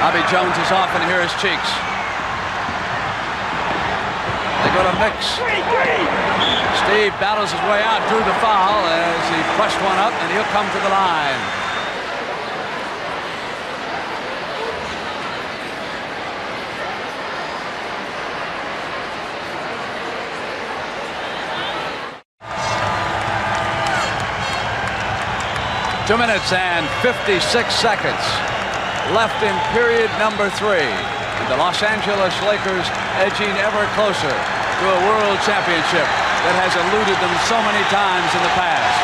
Bobby Jones is off, and here is Cheeks. They go to Mix. Steve battles his way out, drew the foul as he pushed one up, and he'll come to the line. Two minutes and 56 seconds left in period number 3. And the Los Angeles Lakers edging ever closer to a world championship that has eluded them so many times in the past.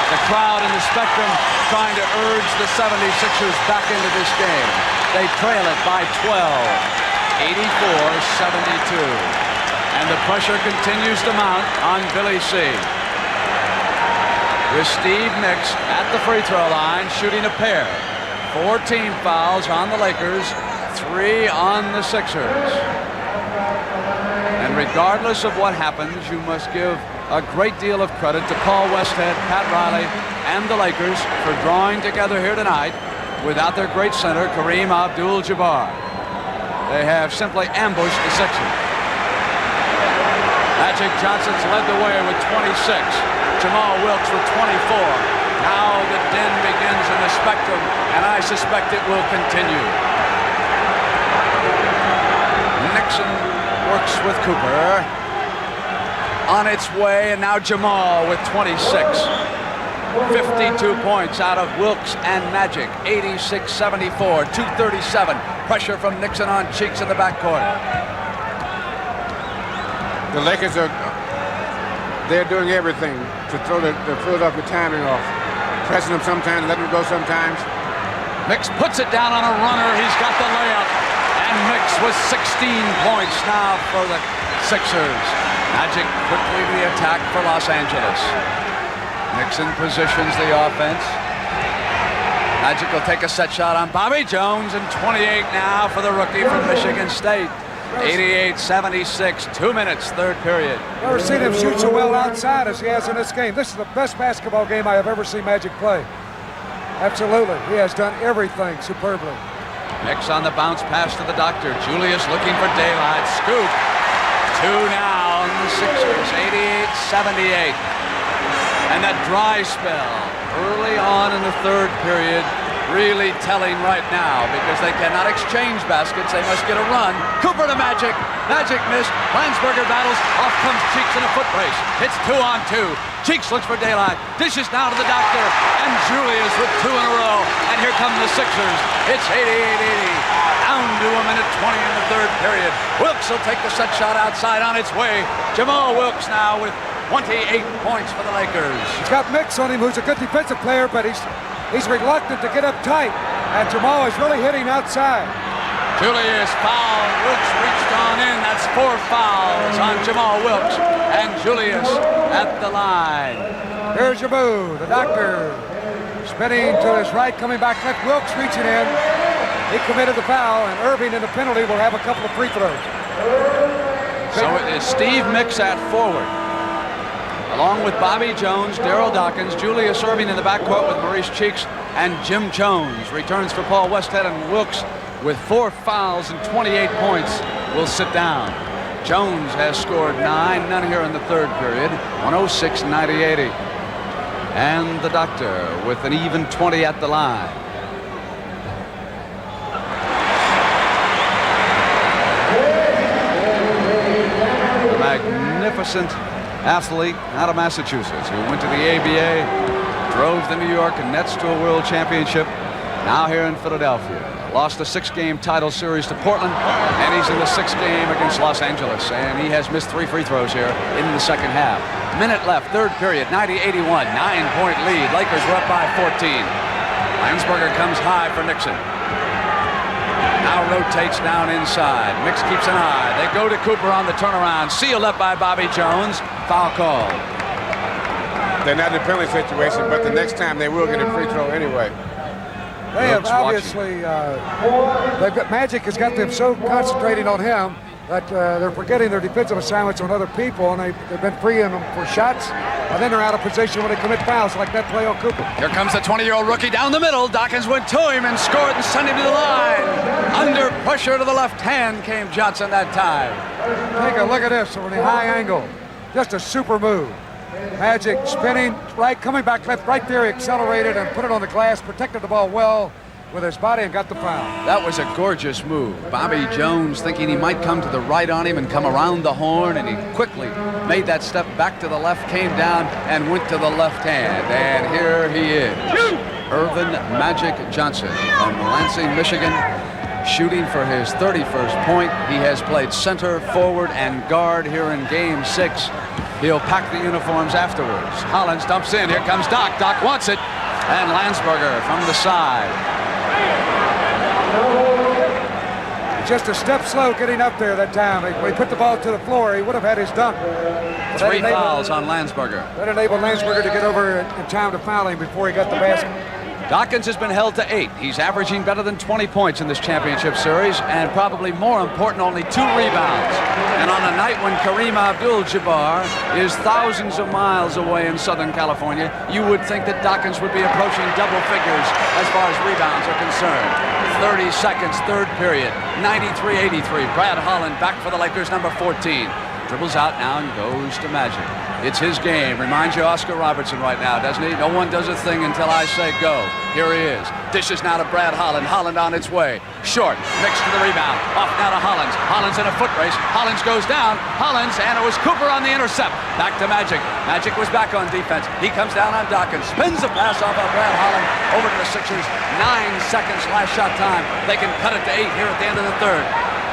The crowd in the Spectrum trying to urge the 76ers back into this game. They trail it by 12, 84-72. And the pressure continues to mount on Billy C. With Steve Mix at the free throw line, shooting a pair. 4 team fouls on the Lakers, 3 on the Sixers. And regardless of what happens, you must give a great deal of credit to Paul Westhead, Pat Riley, and the Lakers for drawing together here tonight without their great center, Kareem Abdul-Jabbar. They have simply ambushed the Sixers. Magic Johnson's led the way with 26. Jamal Wilkes with 24. Now the din begins in the Spectrum, and I suspect it will continue. Nixon works with Cooper. On its way, and now Jamal with 26. 52 points out of Wilkes and Magic. 86-74, 2:37. Pressure from Nixon on Cheeks in the backcourt. The Lakers they're doing everything to throw the Philadelphia timing off. Pressing them sometimes, letting them go sometimes. Mix puts it down on a runner. He's got the layup. And Mix with 16 points now for the Sixers. Magic quickly the attack for Los Angeles. Nixon positions the offense. Magic will take a set shot on Bobby Jones, and 28 now for the rookie from Michigan State. 88-76, 2 minutes, third period. Never seen him shoot so well outside as he has in this game. This is the best basketball game I have ever seen Magic play. Absolutely, he has done everything superbly. Mix on the bounce pass to the doctor. Julius looking for daylight. Scoop. 2 now on the Sixers. 88-78. And that dry spell early on in the third period really telling right now because they cannot exchange baskets. They must get a run. Cooper to Magic. Magic missed. Landsberger battles. Off comes Cheeks in a foot race. It's 2-on-2. Cheeks looks for daylight. Dishes now to the doctor. And Julius with 2 in a row. And here come the Sixers. It's 88-80. Down to a minute 20 in the third period. Wilkes will take the set shot outside on its way. Jamal Wilkes now with 28 points for the Lakers. He's got Mix on him, who's a good defensive player, but he's reluctant to get up tight. And Jamal is really hitting outside. Julius fouled. Wilkes reached on in. That's 4 fouls on Jamal Wilkes. And Julius at the line. Here's your move. The doctor spinning to his right, coming back left. Wilkes reaching in. He committed the foul, and Irving in the penalty will have a couple of free throws. So it is Steve Mix at forward, along with Bobby Jones, Daryl Dawkins, Julius Irving in the backcourt with Maurice Cheeks, and Jim Jones returns for Paul Westhead, and Wilkes with 4 fouls and 28 points will sit down. Jones has scored 9, none here in the third period, 106-90-80. And the doctor with an even 20 at the line. The magnificent athlete out of Massachusetts who went to the ABA, drove the New York Nets to a world championship, now here in Philadelphia. Lost a 6-game title series to Portland, and he's in the 6th game against Los Angeles, and he has missed 3 free throws here in the second half. Minute left, third period, 90-81, 9-point lead. Lakers were up by 14. Landsberger comes high for Nixon. Now rotates down inside. Mix keeps an eye. They go to Cooper on the turnaround. Sealed up by Bobby Jones. Foul call. They're not in a penalty situation, but the next time they will get a free throw anyway. They have obviously, they've got Magic has got them so concentrating on him that they're forgetting their defensive assignments on other people, and they've been freeing them for shots, and then they're out of position when they commit fouls like that play on Cooper. Here comes the 20-year-old rookie down the middle. Dawkins went to him and scored and sent him to the line. Under pressure to the left hand came Johnson that time. Take a look at this from the high angle. Just a super move. Magic spinning right, coming back left, right there, accelerated and put it on the glass, protected the ball well with his body and got the foul. That was a gorgeous move. Bobby Jones thinking he might come to the right on him and come around the horn, and he quickly made that step back to the left, came down and went to the left hand. And here he is, Irvin Magic Johnson from Lansing, Michigan, shooting for his 31st point. He has played center, forward, and guard here in Game 6. He'll pack the uniforms afterwards. Hollins dumps in. Here comes Doc. Doc wants it. And Landsberger from the side. Just a step slow getting up there that time. When he put the ball to the floor, he would have had his dunk. 3 fouls on Landsberger. That enabled Landsberger to get over in time to foul him before he got the basket. Dawkins has been held to 8. He's averaging better than 20 points in this championship series, and probably more important, only 2 rebounds. And on a night when Kareem Abdul-Jabbar is thousands of miles away in Southern California, you would think that Dawkins would be approaching double figures as far as rebounds are concerned. 30 seconds, third period, 93-83. Brad Holland back for the Lakers, number 14. Dribbles out now and goes to Magic. It's his game. Reminds you of Oscar Robertson right now, doesn't he? No one does a thing until I say go. Here he is. Dishes now to Brad Holland. Holland on its way. Short. Mixed to the rebound. Off now to Hollins. Hollins in a foot race. Hollins goes down. Hollins, and it was Cooper on the intercept. Back to Magic. Magic was back on defense. He comes down on Dawkins. Spins a pass off of Brad Holland over to the Sixers. 9 seconds last shot time. They can cut it to 8 here at the end of the third.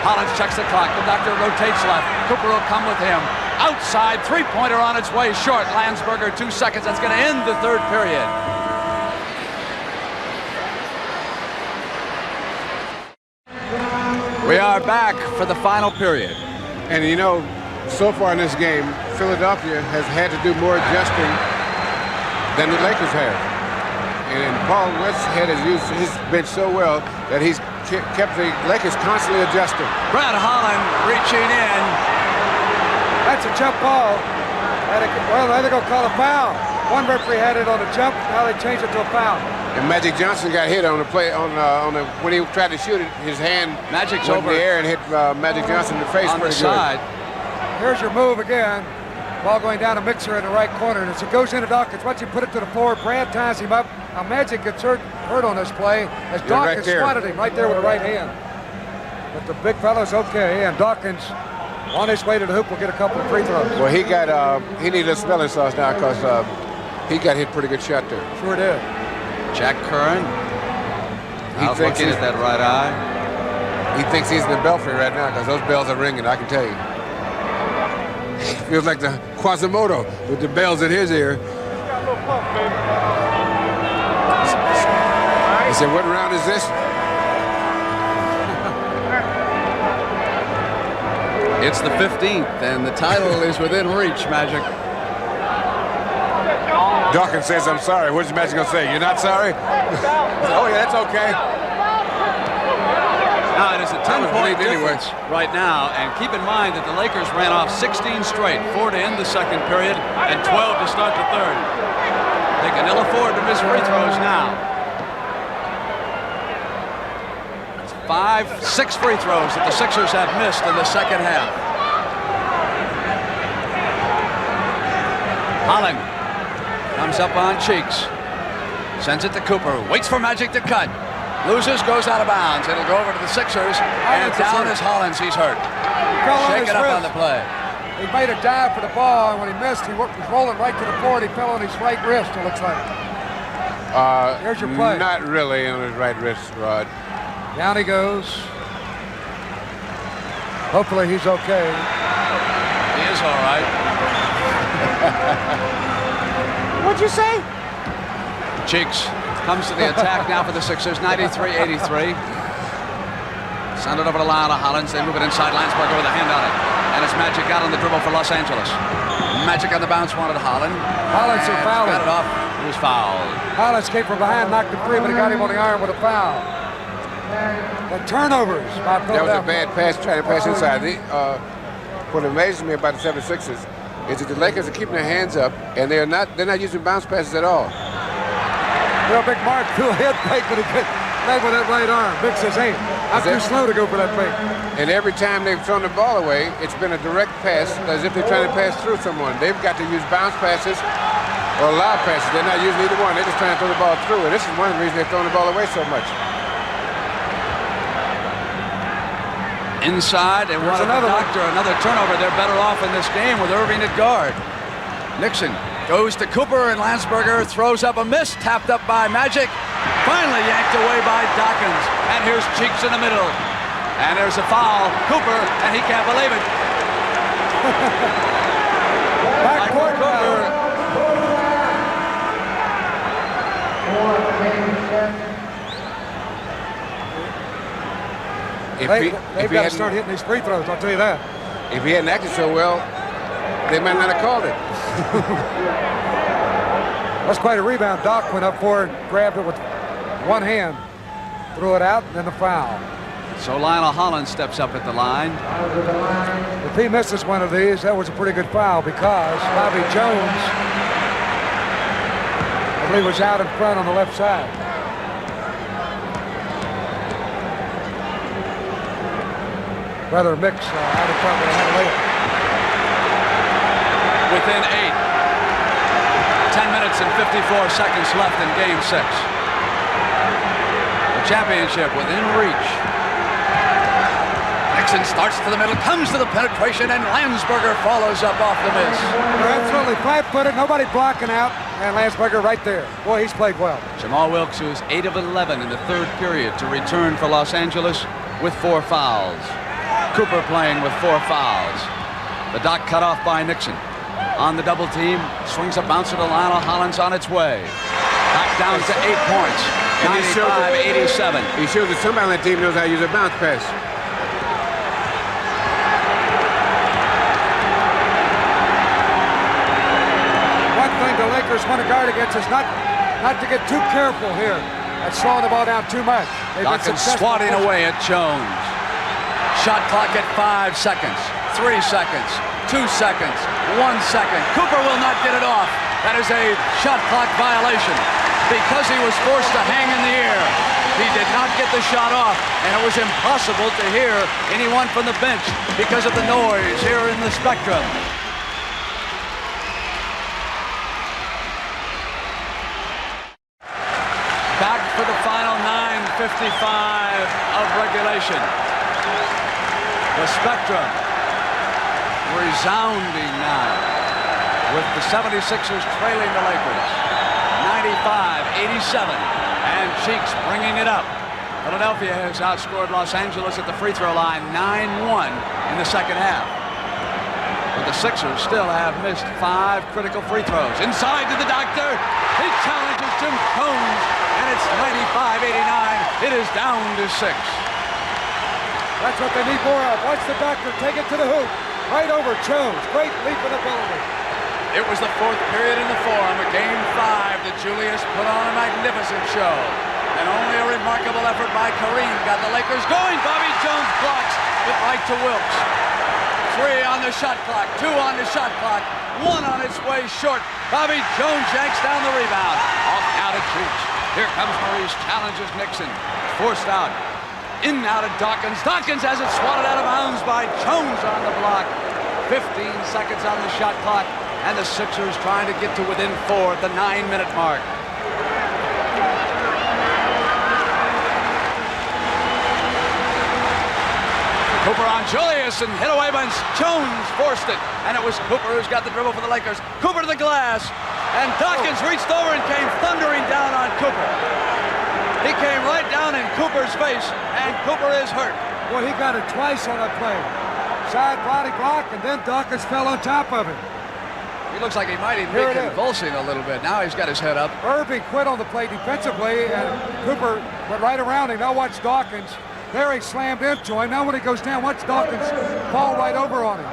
Hollins checks the clock. The doctor rotates left. Cooper will come with him. Outside, three-pointer on its way short. Landsberger, 2 seconds. That's going to end the third period. We are back for the final period. And you know, so far in this game, Philadelphia has had to do more adjusting than the Lakers have. and Paul Westhead has used his bench so well that he's kept the Lakers constantly adjusting. Brad Holland reaching in. That's a jump ball. Well, now they're going to call a foul. One referee had it on a jump. Now they changed it to a foul. And Magic Johnson got hit on the play when he tried to shoot it. His hand Magic's went over in the air and hit Magic Johnson in the face on the pretty side. Here's your move again. Ball going down to Mixer in the right corner. And as it goes into Dawkins, once you put it to the floor, Brad ties him up. Now Magic gets hurt on this play as Dawkins swatted him right there with the right hand. But the big fella's okay, and Dawkins on his way to the hoop will get a couple of free throws. Well, he needed a smelling sauce now because he got hit pretty good shot there. Sure did. Jack Curran. He's looking at that right eye. He thinks he's in the belfry right now because those bells are ringing, I can tell you. Feels like the Quasimodo with the bells in his ear. He said, what round is this? It's the 15th, and the title is within reach, Magic. Dawkins says, I'm sorry. What's Magic going to say? You're not sorry? Oh, yeah, that's okay. Now, it is a 10-point difference right now, and keep in mind that the Lakers ran off 16 straight, 4 to end the second period, and 12 to start the third. They can ill afford to miss free throws now. 6 free throws that the Sixers have missed in the second half. Holland comes up on Cheeks, sends it to Cooper, waits for Magic to cut, loses, goes out of bounds. It'll go over to the Sixers, and down is Hollins. He's hurt. Shaken up on the play. He made a dive for the ball, and when he missed, he was rolling right to the floor, and he fell on his right wrist, it looks like. Here's your play. Not really on his right wrist, Rod. Down he goes. Hopefully he's okay. He is all right. What'd you say? Cheeks comes to the attack now for the Sixers, 93-83. Send it over to Lionel Hollins. They move it inside. Landsberger with a hand on it. And it's Magic out on the dribble for Los Angeles. Magic on the bounce wanted Holland. Hollins is fouled. Got it off. He was fouled. Hollins came from behind, knocked him free, but he got him on the arm with a foul. The turnovers by That was a bad pass, trying to pass inside. What amazes me about the 76ers is that the Lakers are keeping their hands up, and they're not using bounce passes at all. Real big Mark threw a head fake, but he couldn't lay with that right arm. Big says, hey, I'm too slow to go for that fake. And every time they've thrown the ball away, it's been a direct pass, as if they're trying to pass through someone. They've got to use bounce passes or lob passes. They're not using either one. They're just trying to throw the ball through. And this is one of the reasons they're throwing the ball away so much. Inside, and another turnover. They're better off in this game with Irving at guard. Nixon goes to Cooper, and Landsberger throws up a miss, tapped up by Magic. Finally yanked away by Dawkins. And here's Cheeks in the middle. And there's a foul. Cooper, and he can't believe it. Backcourt Cooper. They've got to start hitting these free throws, I'll tell you that. If he hadn't acted so well, they might not have called it. That's quite a rebound. Doc went up for it, grabbed it with one hand, threw it out, and then the foul. So Lionel Hollins steps up at the line. If he misses one of these, that was a pretty good foul because Bobby Jones, I believe, was out in front on the left side. Rather mix out in front with a hand later. Within 8. 10 minutes and 54 seconds left in Game 6. The championship within reach. Nixon starts to the middle, comes to the penetration, and Landsberger follows up off the miss. They're absolutely flat-footed, nobody blocking out, and Landsberger right there. Boy, he's played well. Jamal Wilkes, who is 8 of 11 in the third period, to return for Los Angeles with 4 fouls. Cooper playing with 4 fouls. The dot cut off by Nixon. On the double team, swings a bouncer to Lionel Hollins on its way. Back down to 8 points. 95-87. He shows that somebody on that team knows how to use a bounce pass. One thing the Lakers want to guard against is not not to get too careful here at slowing the ball down too much. Dawkins swatting away at Jones. Shot clock at 5 seconds, 3 seconds, 2 seconds, 1 second. Cooper will not get it off. That is a shot clock violation because he was forced to hang in the air. He did not get the shot off, and it was impossible to hear anyone from the bench because of the noise here in the Spectrum. Back for the final 9:55 of regulation. The Spectrum resounding now with the 76ers trailing the Lakers 95-87, and Cheeks bringing it up. Philadelphia has outscored Los Angeles at the free throw line 9-1 in the second half. But the Sixers still have missed 5 critical free throws. Inside to the doctor. He challenges Jim Combs, and it's 95-89. It is down to 6. That's what they need more of. Watch the doctor take it to the hoop. Right over Jones. Great leaping ability. It was the 4th period in the Forum, a game 5 that Julius put on a magnificent show. And only a remarkable effort by Kareem got the Lakers going. Bobby Jones blocks it right to Wilkes. 3 on the shot clock, 2 on the shot clock, 1 on its way short. Bobby Jones yanks down the rebound. Off out of Cheeks. Here comes Maurice, challenges Nixon. Forced out. In and out of Dawkins. Dawkins has it swatted out of bounds by Jones on the block. 15 seconds on the shot clock, and the Sixers trying to get to within 4 at the 9-minute mark. Cooper on Julius and hit away by Jones. Forced it, and it was Cooper who's got the dribble for the Lakers. Cooper to the glass, and Dawkins reached over and came thundering down on Cooper. He came right down in Cooper's face, and Cooper is hurt. Well, he got it twice on that play. Side body block, and then Dawkins fell on top of him. He looks like he might even be convulsing a little bit. Now he's got his head up. Irving quit on the play defensively, and Cooper went right around him. Now watch Dawkins. There he slammed into him. Now when he goes down, watch Dawkins fall right over on him.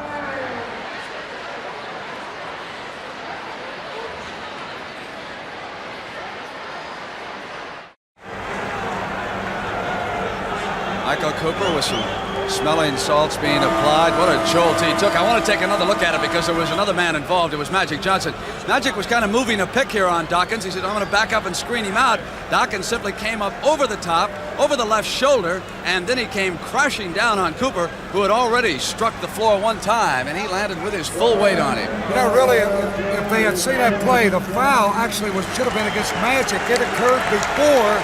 Michael Cooper with some smelling salts being applied. What a jolt he took. I want to take another look at it because there was another man involved. It was Magic Johnson. Magic was kind of moving a pick here on Dawkins. He said, I'm going to back up and screen him out. Dawkins simply came up over the top, over the left shoulder, and then he came crashing down on Cooper, who had already struck the floor one time, and he landed with his full weight on him. You know, really, if they had seen that play, the foul actually should have been against Magic. It occurred before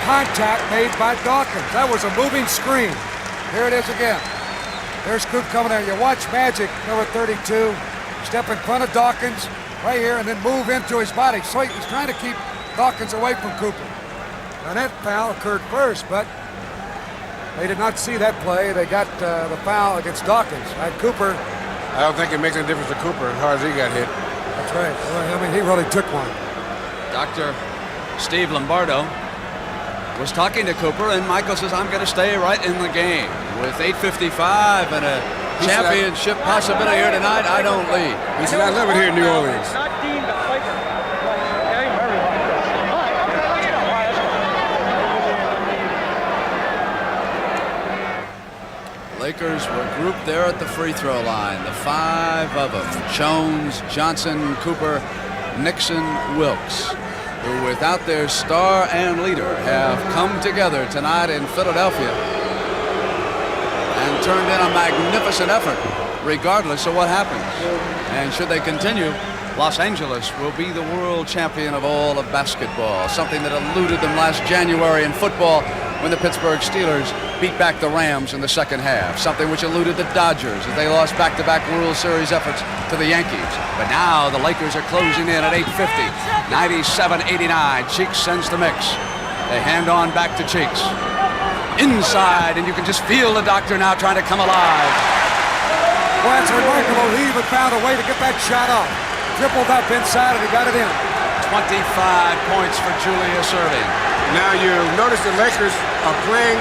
contact made by Dawkins. That was a moving screen. Here it is again. There's Coop coming there. You watch Magic, number 32, step in front of Dawkins right here and then move into his body. So he's trying to keep Dawkins away from Cooper. Now that foul occurred first, but they did not see that play. They got the foul against Dawkins. And Cooper. I don't think it makes any difference to Cooper as hard as he got hit. That's right. Well, I mean, he really took one. Dr. Steve Lombardo was talking to Cooper, and Michael says, I'm going to stay right in the game. With 8:55 and a championship possibility here tonight, I don't leave. He said, I love it here in New Orleans. Lakers were grouped there at the free throw line. The 5 of them, Jones, Johnson, Cooper, Nixon, Wilkes, who without their star and leader have come together tonight in Philadelphia and turned in a magnificent effort regardless of what happens. And should they continue, Los Angeles will be the world champion of all of basketball, something that eluded them last January in football when the Pittsburgh Steelers beat back the Rams in the second half, something which eluded the Dodgers as they lost back-to-back World Series efforts to the Yankees. But now the Lakers are closing in at 8:50, 97-89. Cheeks sends the mix. They hand on back to Cheeks. Inside, and you can just feel the doctor now trying to come alive. Well, it's remarkable. He even found a way to get that shot off. Dribbled up inside, and he got it in. 25 points for Julius Erving. Now you notice the Lakers are playing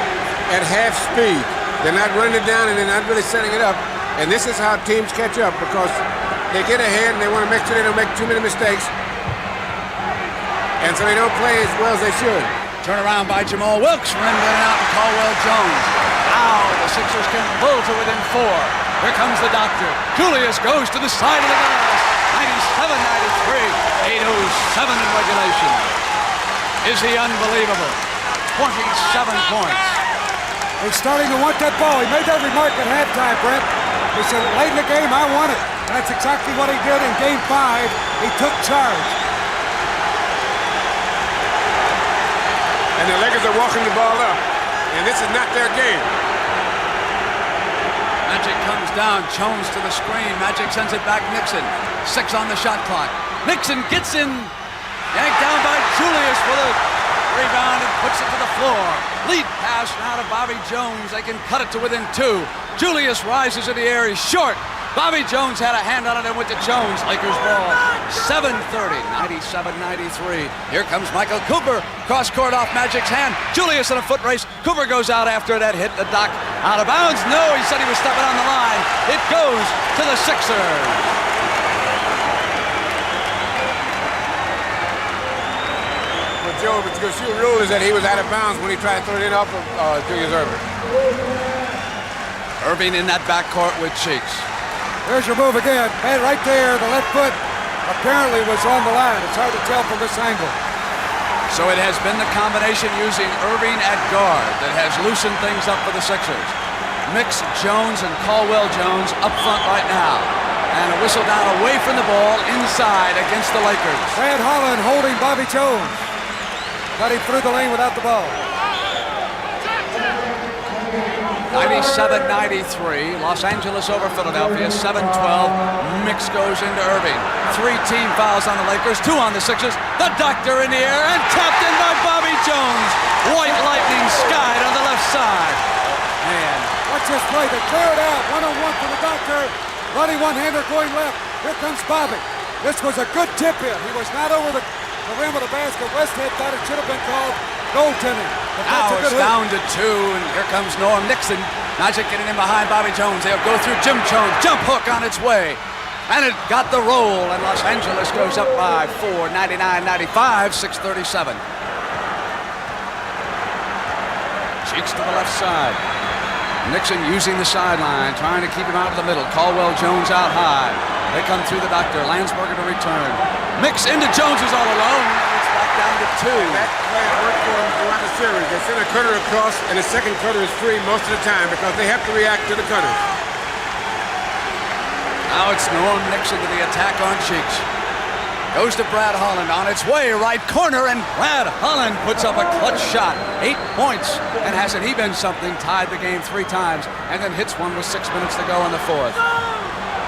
at half speed. They're not running it down and they're not really setting it up. And this is how teams catch up, because they get ahead and they want to make sure they don't make too many mistakes. and so they don't play as well as they should. Turn around by Jamal Wilkes, rimmed in and out to Caldwell Jones. Now the Sixers can pull to within 4. Here comes the doctor. Julius goes to the side of the glass. 97-93, 8:07 in regulation. Is he unbelievable? 27 points. He's starting to want that ball. He made that remark at halftime, Brent. He said, late in the game, I want it. And that's exactly what he did in Game 5. He took charge. And the Lakers are walking the ball up, and this is not their game. Magic comes down, Jones to the screen. Magic sends it back Nixon. 6 on the shot clock. Nixon gets in, yanked down by Julius with a rebound and puts it to the floor. Lead pass now to Bobby Jones. They can cut it to within 2. Julius rises in the air. He's short. Bobby Jones had a hand on it and went to Jones. Lakers ball. 7:30, 97-93. Here comes Michael Cooper. Cross court off Magic's hand. Julius in a foot race. Cooper goes out after that hit the dock. Out of bounds. No, he said he was stepping on the line. It goes to the Sixers. Joe, but the shoot rule is that he was out of bounds when he tried to throw it in off of Julius Erving. Irving in that backcourt with Cheeks. There's your move again. Man, right there, the left foot apparently was on the line. It's hard to tell from this angle. So it has been the combination using Irving at guard that has loosened things up for the Sixers. Mix, Jones, and Caldwell Jones up front right now. And a whistle down away from the ball inside against the Lakers. Brad Holland holding Bobby Jones. Got him through the lane without the ball. 97-93, Los Angeles over Philadelphia, 7-12. Mix goes into Irving. 3 team fouls on the Lakers, 2 on the Sixers. The doctor in the air and tapped in by Bobby Jones. White lightning skied on the left side. Man. Watch this play. They clear it out. 1-on-1 for the doctor. Running one-hander going left. Here comes Bobby. This was a good tip in. He was not over the rim of the basket. Westhead thought it should have been called goaltending. Now it's down to 2, and here comes Norm Nixon. Magic getting in behind Bobby Jones. They'll go through Jim Jones. Jump hook on its way. And it got the roll, and Los Angeles goes up by 4, 99-95, 6:37. Cheeks to the left side. Nixon using the sideline, trying to keep him out of the middle. Caldwell Jones out high. They come through the doctor. Landsberger to return. Mix into Jones, who's all alone. It's back down to 2. That play worked for them throughout the series. They send a cutter across, and the second cutter is free most of the time because they have to react to the cutters. Now it's Norm Nixon to the attack on Cheeks. Goes to Brad Holland on its way, right corner, and Brad Holland puts up a clutch shot. 8 points, and hasn't he been something? Tied the game 3 times, and then hits one with 6 minutes to go in the 4th.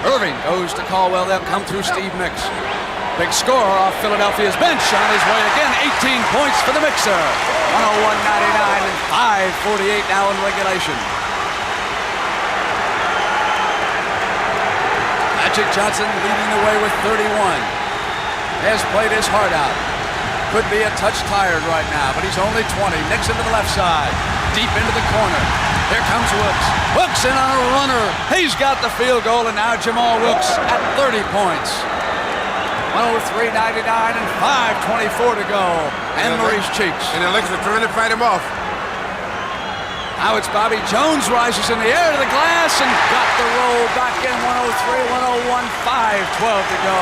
Irving goes to Caldwell. They'll come through Steve Mix. Big score off Philadelphia's bench on his way again. 18 points for the Mixer. 101-99 and 5:48 now in regulation. Magic Johnson leading the way with 31. Has played his heart out. Could be a touch tired right now, but he's only 20. Nixon to the left side. Deep into the corner. Here comes Wilkes. Wilkes in on a runner. He's got the field goal, and now Jamal Wilkes at 30 points. 103-99 and 5:24 to go. And Maurice Cheeks. And the Lakers are trying to fight him off. Now it's Bobby Jones rises in the air to the glass and got the roll back in. 103-101, 5:12 to go.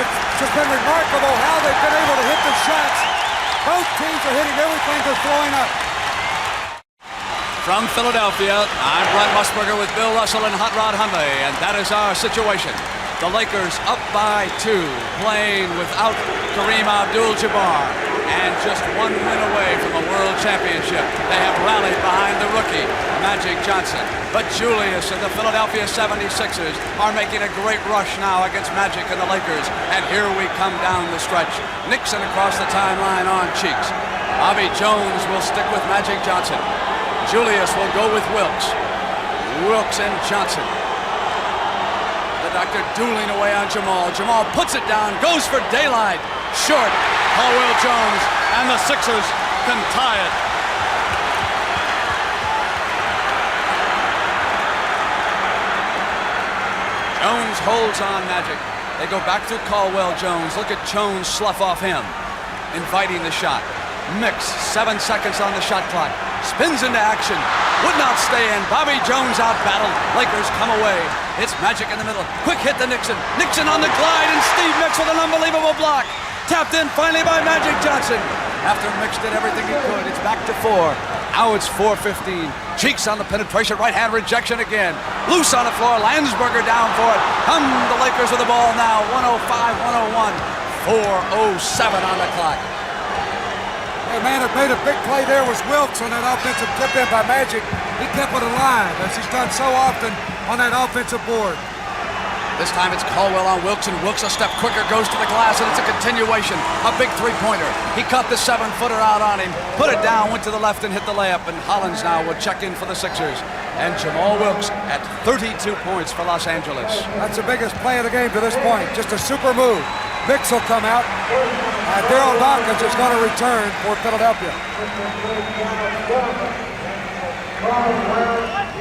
It's just been remarkable how they've been able to hit the shots. Both teams are hitting everything they're throwing up. From Philadelphia, I'm Brent Musburger with Bill Russell and Hot Rod Hundley, and that is our situation. The Lakers up by 2, playing without Kareem Abdul-Jabbar, and just 1 win away from a world championship. They have rallied behind the rookie, Magic Johnson. But Julius and the Philadelphia 76ers are making a great rush now against Magic and the Lakers. And here we come down the stretch. Nixon across the timeline on Cheeks. Bobby Jones will stick with Magic Johnson. Julius will go with Wilkes. Wilkes and Johnson. The doctor dueling away on Jamal. Jamal puts it down, goes for daylight. Short. Caldwell Jones and the Sixers can tie it. Jones holds on Magic. They go back to Caldwell Jones. Look at Jones slough off him. inviting the shot. Mix, 7 seconds on the shot clock. Spins into action. Would not stay in. Bobby Jones out-battled. Lakers come away. It's Magic in the middle. Quick hit to Nixon. Nixon on the glide, and Steve Mix with an unbelievable block. Tapped in finally by Magic Johnson. After Mix did everything he could, it's back to 4. Now it's 4:15. Cheeks on the penetration. Right-hand rejection again. Loose on the floor. Landsberger down for it. Come the Lakers with the ball now. 105-101. 4:07 on the clock. Hey, man, that made a big play there was Wilkes on that offensive tip in by Magic. He kept it alive, as he's done so often on that offensive board. This time it's Caldwell on Wilkes, and Wilkes a step quicker, goes to the glass, and it's a continuation. A big three-pointer. He caught the 7-footer out on him, put it down, went to the left, and hit the layup. And Hollins now will check in for the Sixers. And Jamal Wilkes at 32 points for Los Angeles. That's the biggest play of the game to this point. Just a super move. Mix will come out. Daryl Dawkins is going to return for Philadelphia.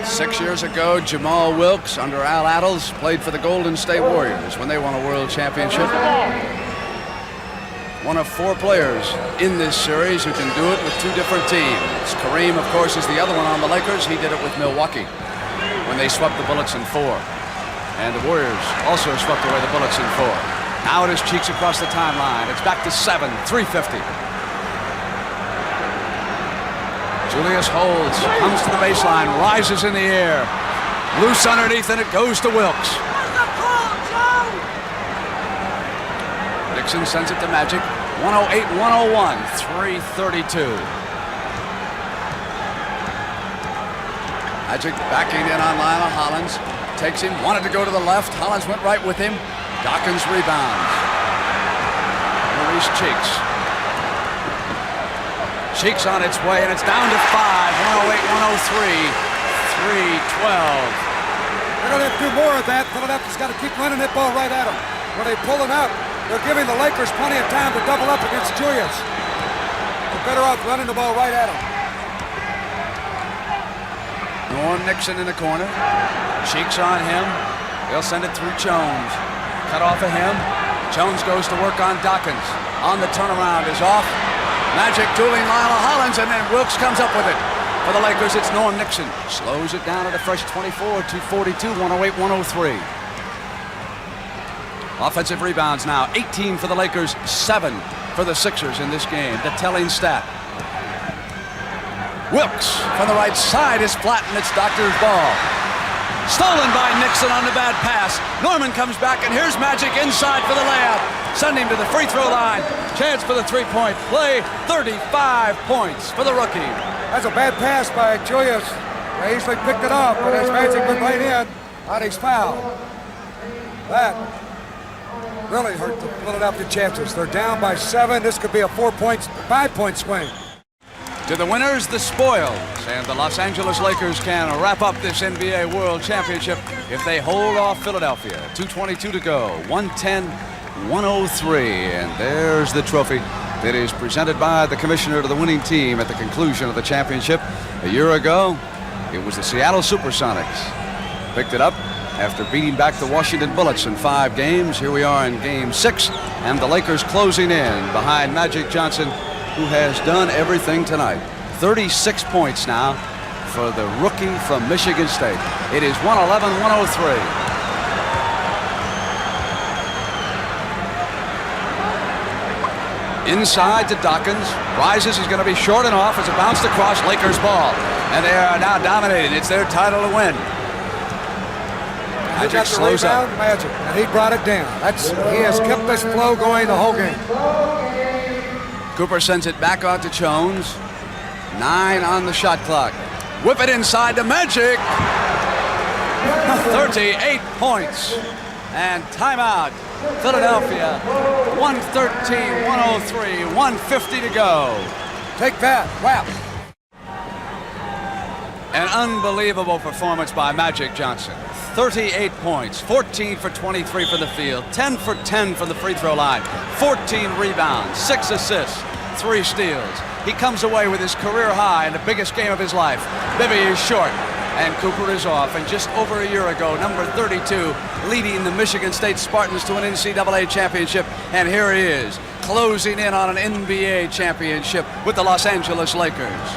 6 years ago, Jamal Wilkes, under Al Attles, played for the Golden State Warriors when they won a world championship. One of 4 players in this series who can do it with 2 different teams. Kareem, of course, is the other one on the Lakers. He did it with Milwaukee when they swept the Bullets in 4. And the Warriors also swept away the Bullets in 4. Now it is Cheeks across the timeline. It's back to 7, 3:50. Julius holds, comes to the baseline, rises in the air. Loose underneath, and it goes to Wilkes. Nixon sends it to Magic. 108-101, 3:32. Magic backing in on Lionel Hollins. Takes him, wanted to go to the left. Hollins went right with him. Dawkins rebounds. Maurice Cheeks. Cheeks on its way, and it's down to 5. 108-103. 3:12. They're going to have to do more of that. Philadelphia's got to keep running that ball right at them. When they pull it out, they're giving the Lakers plenty of time to double up against Julius. They're better off running the ball right at him. Norm Nixon in the corner. Cheeks on him. They'll send it through Jones. Cut off of him. Jones goes to work on Dawkins. On the turnaround is off. Magic dueling Lionel Hollins, and then Wilkes comes up with it. For the Lakers, it's Norm Nixon. Slows it down at a fresh 24, 2:42, 108-103. Offensive rebounds now, 18 for the Lakers, 7 for the Sixers in this game. The telling stat. Wilkes from the right side is flattened. It's Doctor's ball. Stolen by Nixon on the bad pass. Norman comes back, and here's Magic inside for the layup. Send him to the free throw line. Chance for the three-point play. 35 points for the rookie. That's a bad pass by Julius. They easily picked it up, but as Magic went right in, on his foul. That really hurt the Philadelphia chances. They're down by 7. This could be a 5-point swing. To the winners, the spoils, and the Los Angeles Lakers can wrap up this NBA World Championship if they hold off Philadelphia. 2:22 to go, 110-103, and there's the trophy that is presented by the commissioner to the winning team at the conclusion of the championship. A year ago, it was the Seattle Supersonics. Picked it up after beating back the Washington Bullets in 5 games. Here we are in Game 6, and the Lakers closing in behind Magic Johnson, who has done everything tonight. 36 points now for the rookie from Michigan State. It is 111-103. Inside to Dawkins. Rises, he's going to be short and off. It's a bounced across, Lakers ball. And they are now dominating. It's their title to win. Magic slows up. Magic, and he brought it down. He has kept this flow going the whole game. Cooper sends it back out to Jones. 9 on the shot clock. Whip it inside to Magic. 38 points. And timeout. Philadelphia. 113-103. 150 to go. Take that. Wow. An unbelievable performance by Magic Johnson. 38 points, 14 for 23 from the field, 10 for 10 from the free throw line, 14 rebounds, 6 assists, 3 steals. He comes away with his career high in the biggest game of his life. Bibby is short, and Cooper is off. And just over a year ago, number 32, leading the Michigan State Spartans to an NCAA championship. And here he is, closing in on an NBA championship with the Los Angeles Lakers.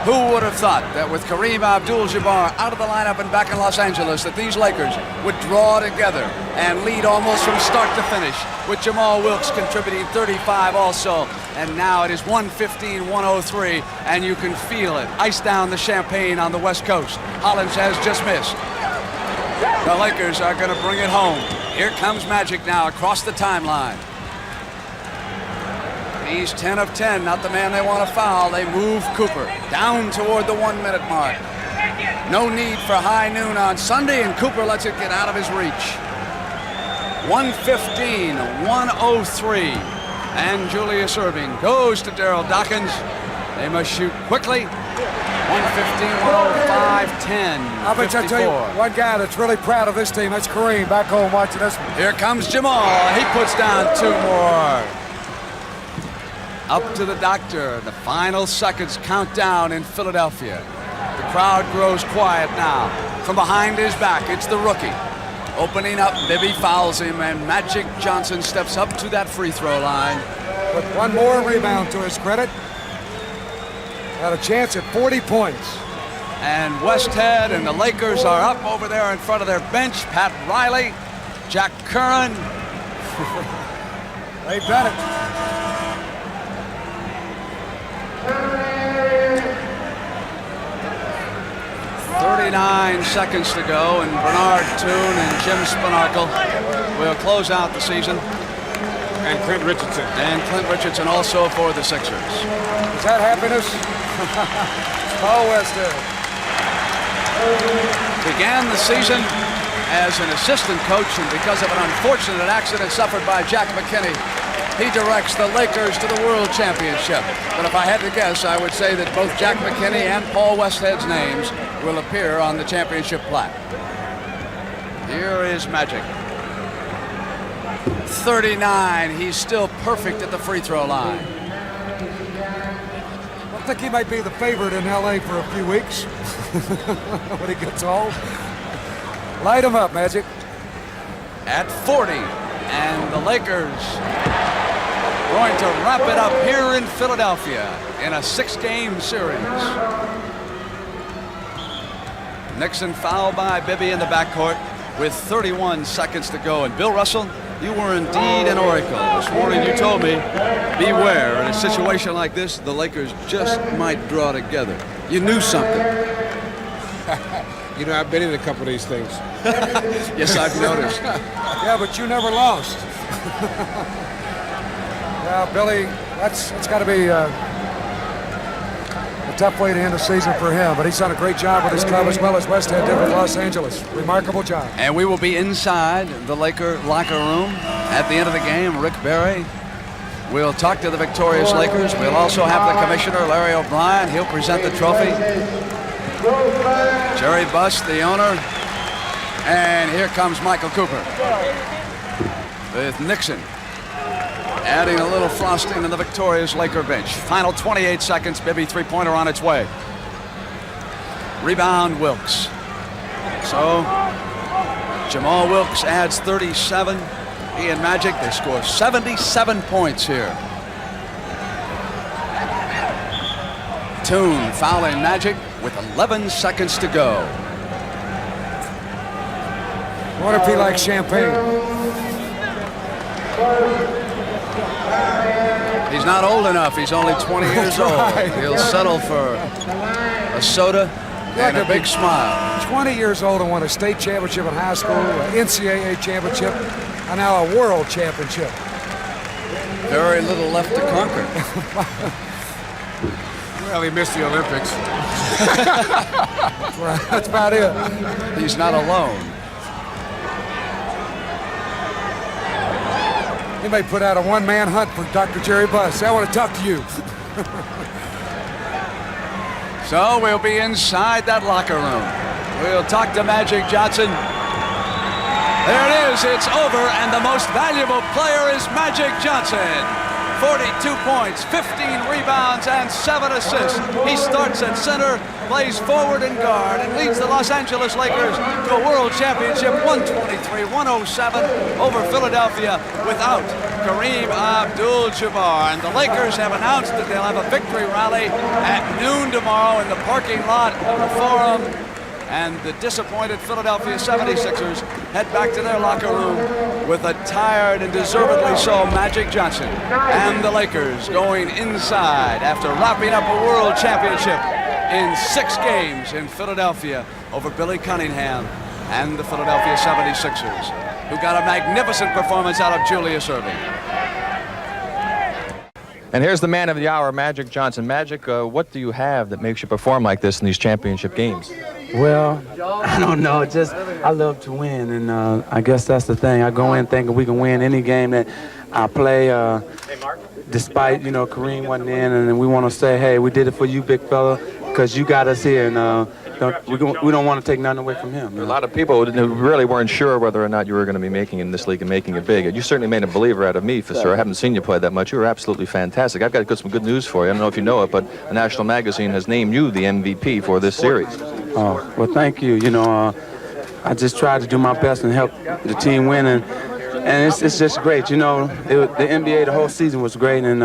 Who would have thought that with Kareem Abdul-Jabbar out of the lineup and back in Los Angeles that these Lakers would draw together and lead almost from start to finish, with Jamal Wilkes contributing 35 also. And now it is 115-103, and you can feel it. Ice down the champagne on the West Coast. Hollins has just missed. The Lakers are going to bring it home. Here comes Magic now across the timeline. He's 10 of 10, not the man they want to foul. They move Cooper down toward the 1 minute mark. No need for high noon on Sunday, and Cooper lets it get out of his reach. 115-103, and Julius Erving goes to Daryl Dawkins. They must shoot quickly. 115-105-10. I bet you tell you one guy that's really proud of this team. That's Kareem back home watching this one. Here comes Jamal. He puts down 2 more. Up to the doctor. The final seconds count down in Philadelphia. The crowd grows quiet now. From behind his back, it's the rookie. Opening up, Bibby fouls him, and Magic Johnson steps up to that free throw line. With one more rebound to his credit. Got a chance at 40 points. And Westhead and the Lakers are up over there in front of their bench. Pat Riley, Jack Curran. They've done it. 39 seconds to go, and Bernard Toone and Jim Spinarkle will close out the season. And Clint Richardson. And Clint Richardson also for the Sixers. Is that happiness? Paul Westhead. Began the season as an assistant coach, and because of an unfortunate accident suffered by Jack McKinney, he directs the Lakers to the World Championship. But if I had to guess, I would say that both Jack McKinney and Paul Westhead's names will appear on the championship plaque. Here is Magic. 39. He's still perfect at the free throw line. I think he might be the favorite in LA for a few weeks when he gets home. Light him up, Magic. At 40, and the Lakers going to wrap it up here in Philadelphia in a 6-game series. Nixon fouled by Bibby in the backcourt with 31 seconds to go. And Bill Russell, you were indeed an oracle. This morning you told me, beware, in a situation like this, the Lakers just might draw together. You knew something. You know, I've been in a couple of these things. Yes, I've noticed. Yeah, but you never lost. Yeah, Billy, that's got to be a tough way to end the season for him, but he's done a great job with his club as well as Westhead did with Los Angeles. Remarkable job. And we will be inside the Laker locker room at the end of the game. Rick Barry will talk to the victorious Lakers. We'll also have the commissioner, Larry O'Brien. He'll present the trophy. Jerry Buss, the owner. And here comes Michael Cooper with Nixon adding a little frosting to the victorious Laker bench. Final 28 seconds. Bibby three-pointer on its way. Rebound, Wilkes. So Jamal Wilkes adds 37. He and Magic, they score 77 points here. Toone fouling Magic with 11 seconds to go. I wonder if he likes champagne. He's not old enough. He's only 20 years old. He'll settle for a soda and a big smile. 20 years old and won a state championship in high school, an NCAA championship, and now a world championship. Very little left to conquer. Well, he missed the Olympics. That's about it. He's not alone. He may put out a one-man hunt for Dr. Jerry Buss. I want to talk to you. So we'll be inside that locker room. We'll talk to Magic Johnson. There it is. It's over, and the most valuable player is Magic Johnson. 42 points, 15 rebounds, and 7 assists. He starts at center, plays forward and guard, and leads the Los Angeles Lakers to a world championship, 123-107 over Philadelphia without Kareem Abdul-Jabbar. And the Lakers have announced that they'll have a victory rally at noon tomorrow in the parking lot of the Forum. And the disappointed Philadelphia 76ers head back to their locker room with a tired and deservedly so Magic Johnson. And the Lakers going inside after wrapping up a world championship in 6 games in Philadelphia over Billy Cunningham and the Philadelphia 76ers, who got a magnificent performance out of Julius Erving. And here's the man of the hour, Magic Johnson. Magic, what do you have that makes you perform like this in these championship games? Well, I don't know. Just I love to win, and I guess that's the thing. I go in thinking we can win any game that I play. Despite Kareem wasn't in, and we want to say, hey, we did it for you, big fella, because you got us here, and we don't want to take nothing away from him. A lot of people who really weren't sure whether or not you were going to be making in this league and making it big. You certainly made a believer out of me, for sure. I haven't seen you play that much. You were absolutely fantastic. I've got some good news for you. I don't know if you know it, but a national magazine has named you the MVP for this series. Oh, well, thank you. I just tried to do my best and help the team win, and it's just great. The NBA, the whole season was great, and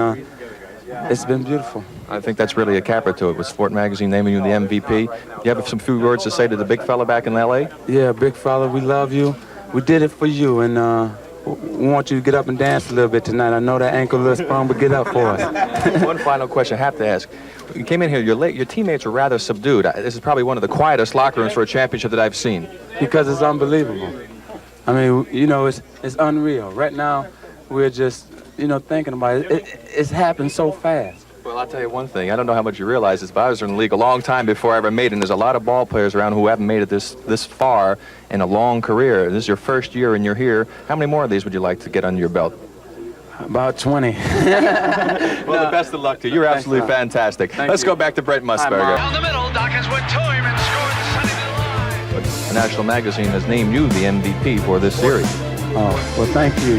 it's been beautiful. I think that's really a capper to it, with Sport Magazine naming you the MVP. You have some few words to say to the big fella back in L.A.? Yeah, big fella, we love you. We did it for you, and we want you to get up and dance a little bit tonight. I know that ankle a little sprung, but get up for us. One final question I have to ask. You came in here, your teammates are rather subdued. This is probably one of the quietest locker rooms for a championship that I've seen. Because it's unbelievable. I mean, it's unreal. Right now, we're just, thinking about it. It's happened so fast. Well, I'll tell you one thing. I don't know how much you realize this, but I was in the league a long time before I ever made it, and there's a lot of ball players around who haven't made it this far in a long career. This is your first year, and you're here. How many more of these would you like to get under your belt? About 20. Well, the best of luck to you. You're absolutely fantastic. Let's go back to Brent Musburger. Down the middle, Dawkins went to him and scored the Sunday night line. The National Magazine has named you the MVP for this series. Oh, well, thank you.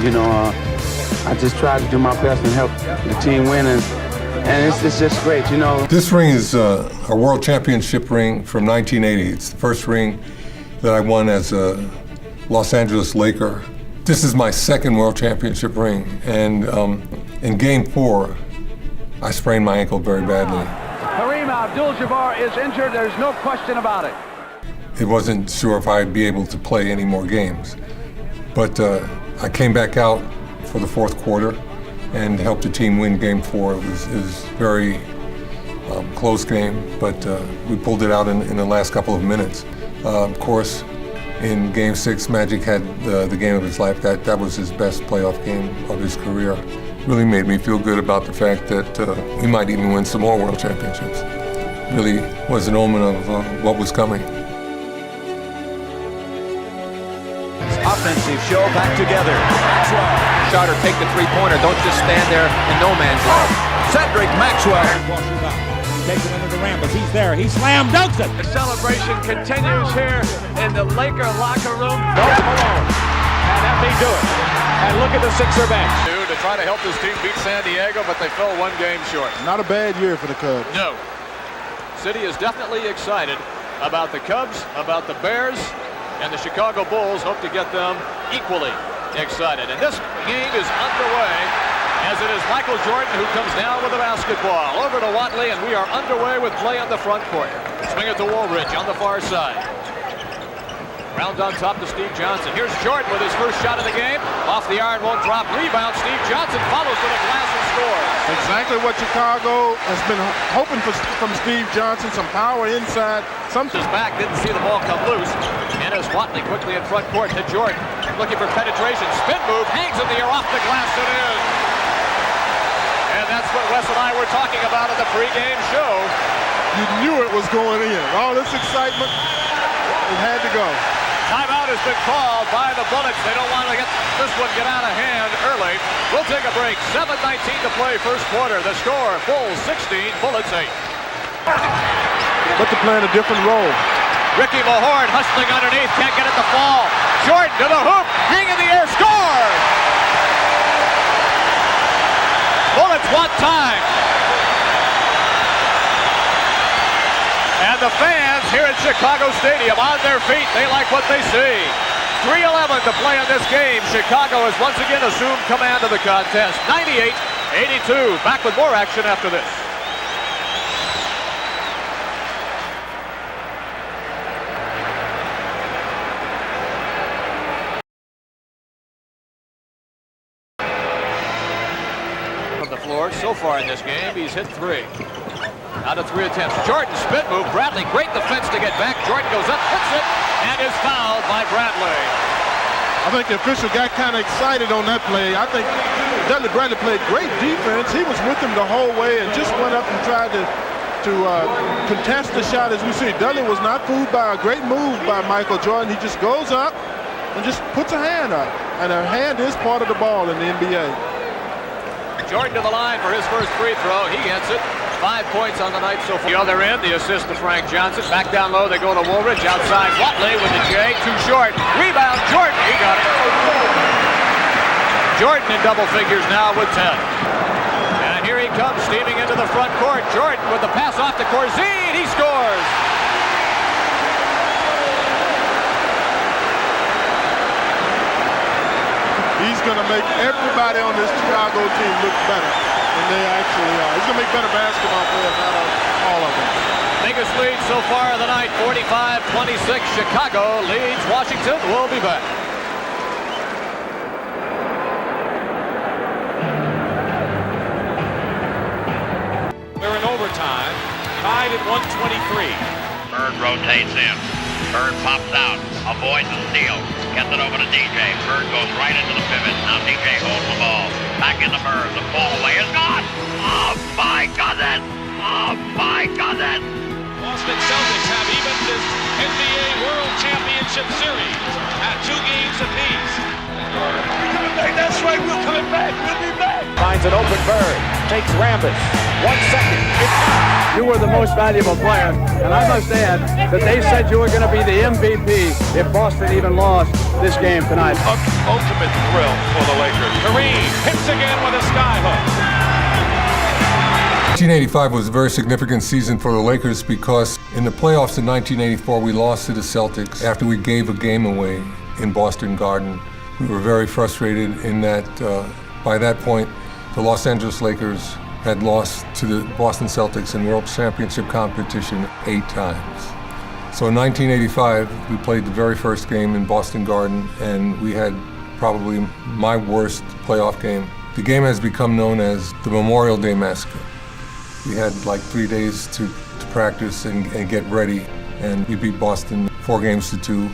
I just tried to do my best and help the team win, and it's just great, This ring is a world championship ring from 1980. It's the first ring that I won as a Los Angeles Laker. This is my second world championship ring, and in Game 4, I sprained my ankle very badly. Kareem Abdul-Jabbar is injured. There's no question about it. It wasn't sure if I'd be able to play any more games, but I came back out for the fourth quarter and helped the team win Game 4. It was a very close game, but we pulled it out in the last couple of minutes. Of course, in Game 6, Magic had the game of his life. That was his best playoff game of his career. Really made me feel good about the fact that we might even win some more world championships. Really was an omen of what was coming. Offensive show back together. Maxwell. Shooter, take the three-pointer. Don't just stand there in no man's land. Cedric Maxwell. Takes it into the rim, but he's there. He slam dunks it. The celebration continues here in the Laker locker room. Don't Malone. And that may do it. And look at the Sixer bench. To try to help this team beat San Diego, but they fell one game short. Not a bad year for the Cubs. No. City is definitely excited about the Cubs, about the Bears, and the Chicago Bulls hope to get them equally excited. And this game is underway as it is Michael Jordan who comes down with the basketball. Over to Watley, and we are underway with play on the front court. Swing it to Woolridge on the far side. Round on top to Steve Johnson. Here's Jordan with his first shot of the game. Off the iron, won't drop. Rebound. Steve Johnson follows to the glass and scores. Exactly what Chicago has been hoping for from Steve Johnson. Some power inside. His back, didn't see the ball come loose. And as Watley quickly in front court to Jordan. Looking for penetration. Spin move. Hangs in the air off the glass and in. And that's what Wes and I were talking about in the pregame show. You knew it was going in. All this excitement, it had to go. Timeout has been called by the Bullets. They don't want to get this one get out of hand early. We'll take a break. 7:19 to play first quarter. The score, Bulls 16, Bullets 8. But they're playing a different role. Ricky Mahorn hustling underneath, can't get it to fall. Jordan to the hoop, hang in the air, score! Bullets one time. And the fans here at Chicago Stadium on their feet. They like what they see. 3:11 to play in this game. Chicago has once again assumed command of the contest. 98-82. Back with more action after this. From the floor so far in this game, he's hit 3. Out of 3 attempts. Jordan spin move. Bradley, great defense to get back. Jordan goes up, hits it, and is fouled by Bradley. I think the official got kind of excited on that play. I think Dudley Bradley played great defense. He was with him the whole way and just went up and tried to contest the shot. As we see, Dudley was not fooled by a great move by Michael Jordan. He just goes up and just puts a hand up. And a hand is part of the ball in the NBA. Jordan to the line for his first free throw. He gets it. 5 points on the night so far. The other end, the assist to Frank Johnson. Back down low, they go to Woolridge. Outside, Watley with the J. Too short. Rebound, Jordan. He got it. Jordan in double figures now with 10. And here he comes, steaming into the front court. Jordan with the pass off to Corzine. He scores. He's going to make everybody on this Chicago team look better than they actually are. He's going to make better basketball players out of all of them. Biggest lead so far of the night, 45-26. Chicago leads Washington. We'll be back. We're in overtime, tied at 123. Bird rotates in. Bird pops out, avoids the steal, gets it over to DJ. Bird goes right into the pivot. Now DJ holds the ball. Back in the Bird. The fall away is gone. Oh my goodness! Oh my goodness! Boston Celtics have evened this NBA World Championship Series at 2 games apiece. We're coming back. That's right. We're coming back. We'll be back. Finds an open Bird. Takes Rambis. 1 second. You were the most valuable player, and I must add that they said you were going to be the MVP if Boston even lost this game tonight. Ultimate thrill for the Lakers. Kareem hits again with a skyhook. 1985 was a very significant season for the Lakers because in the playoffs in 1984 we lost to the Celtics after we gave a game away in Boston Garden. We were very frustrated in that by that point the Los Angeles Lakers had lost to the Boston Celtics in World Championship competition 8 times. So in 1985, we played the very first game in Boston Garden, and we had probably my worst playoff game. The game has become known as the Memorial Day Massacre. We had like 3 days to practice and get ready, and we beat Boston 4-2,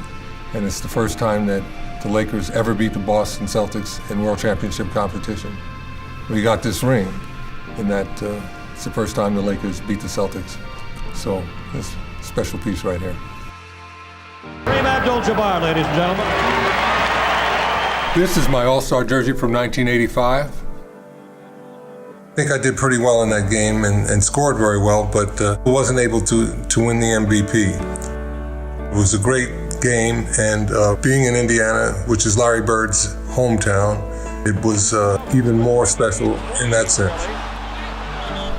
and it's the first time that the Lakers ever beat the Boston Celtics in World Championship competition. We got this ring. And that it's the first time the Lakers beat the Celtics. So this special piece right here. Kareem Abdul-Jabbar, ladies and gentlemen. This is my All-Star jersey from 1985. I think I did pretty well in that game and scored very well, but wasn't able to win the MVP. It was a great game, and being in Indiana, which is Larry Bird's hometown, it was even more special in that sense.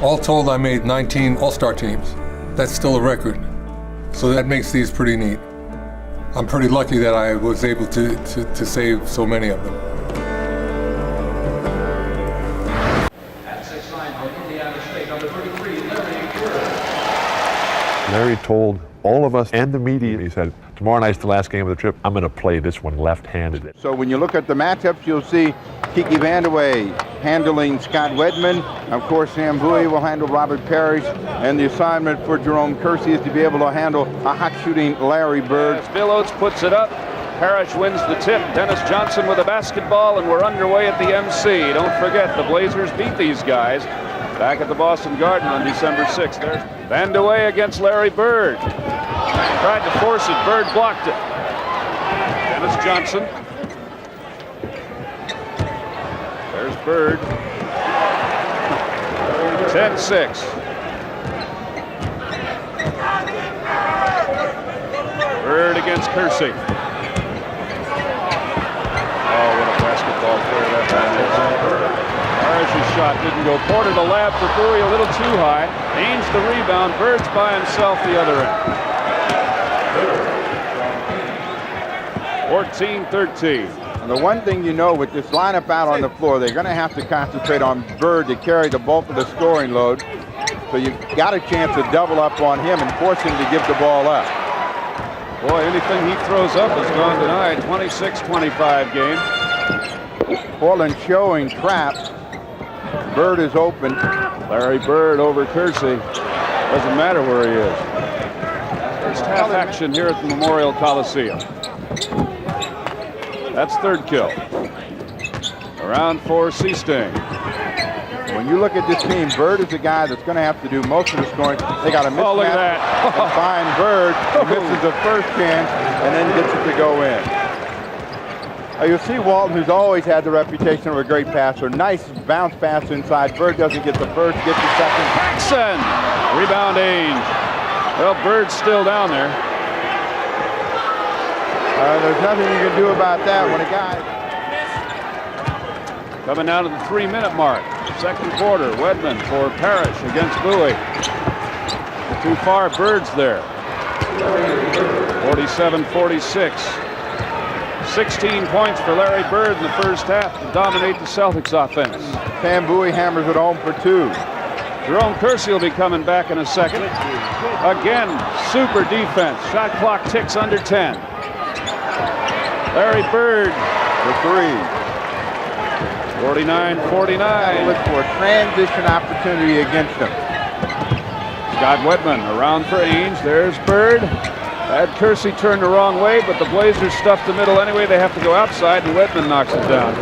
All told, I made 19 All-Star teams. That's still a record. So that makes these pretty neat. I'm pretty lucky that I was able to save so many of them. At 6'9" from Indiana State, number 33, Larry Bird. Larry told all of us and the media, he said, tomorrow night's the last game of the trip. I'm going to play this one left-handed. So when you look at the matchups, you'll see Kiki Vandeweghe handling Scott Wedman. Of course, Sam Bowie will handle Robert Parrish. And the assignment for Jerome Kersey is to be able to handle a hot-shooting Larry Bird. As Bill Oates puts it up, Parrish wins the tip. Dennis Johnson with a basketball, and we're underway at the MC. Don't forget, the Blazers beat these guys back at the Boston Garden on December 6th. There's Vandeweghe against Larry Bird. Tried to force it. Bird blocked it. Dennis Johnson. There's Bird. 10-6. Bird against Kersey. Oh, what a basketball player that man is. Parrish's shot didn't go. Porter the lab for Bowie, a little too high. Haynes the rebound. Bird's by himself the other end. 14-13. And the one thing you know with this lineup out on the floor, they're going to have to concentrate on Bird to carry the bulk of the scoring load. So you've got a chance to double up on him and force him to give the ball up. Boy, anything he throws up is gone tonight. 26-25 game. Portland showing trap. Bird is open. Larry Bird over Kersey. Doesn't matter where he is. First half action here at the Memorial Coliseum. That's third kill. Around for C-Sting. When you look at this team, Bird is the guy that's going to have to do most of the scoring. They got a mismatch. Oh, look at that. And find Bird. He misses the first chance and then gets it to go in. You'll see Walton, who's always had the reputation of a great passer. Nice bounce pass inside. Bird doesn't get the first, gets the second. Paxson! Rebound Ainge. Well, Bird's still down there. There's nothing you can do about that when a guy... Coming down to the 3-minute mark. Second quarter, Wedman for Parrish against Bowie. Too far, Bird's there. 47-46. 16 points for Larry Bird in the first half to dominate the Celtics offense. Sam Bowie hammers it home for 2. Jerome Kersey will be coming back in a second. Again, super defense. Shot clock ticks under 10. Larry Bird for 3. 49-49. Look for a transition opportunity against them. Scott Wedman around for Ainge. There's Bird. Had Kersey turned the wrong way, but the Blazers stuffed the middle anyway. They have to go outside, and Wedman knocks it down.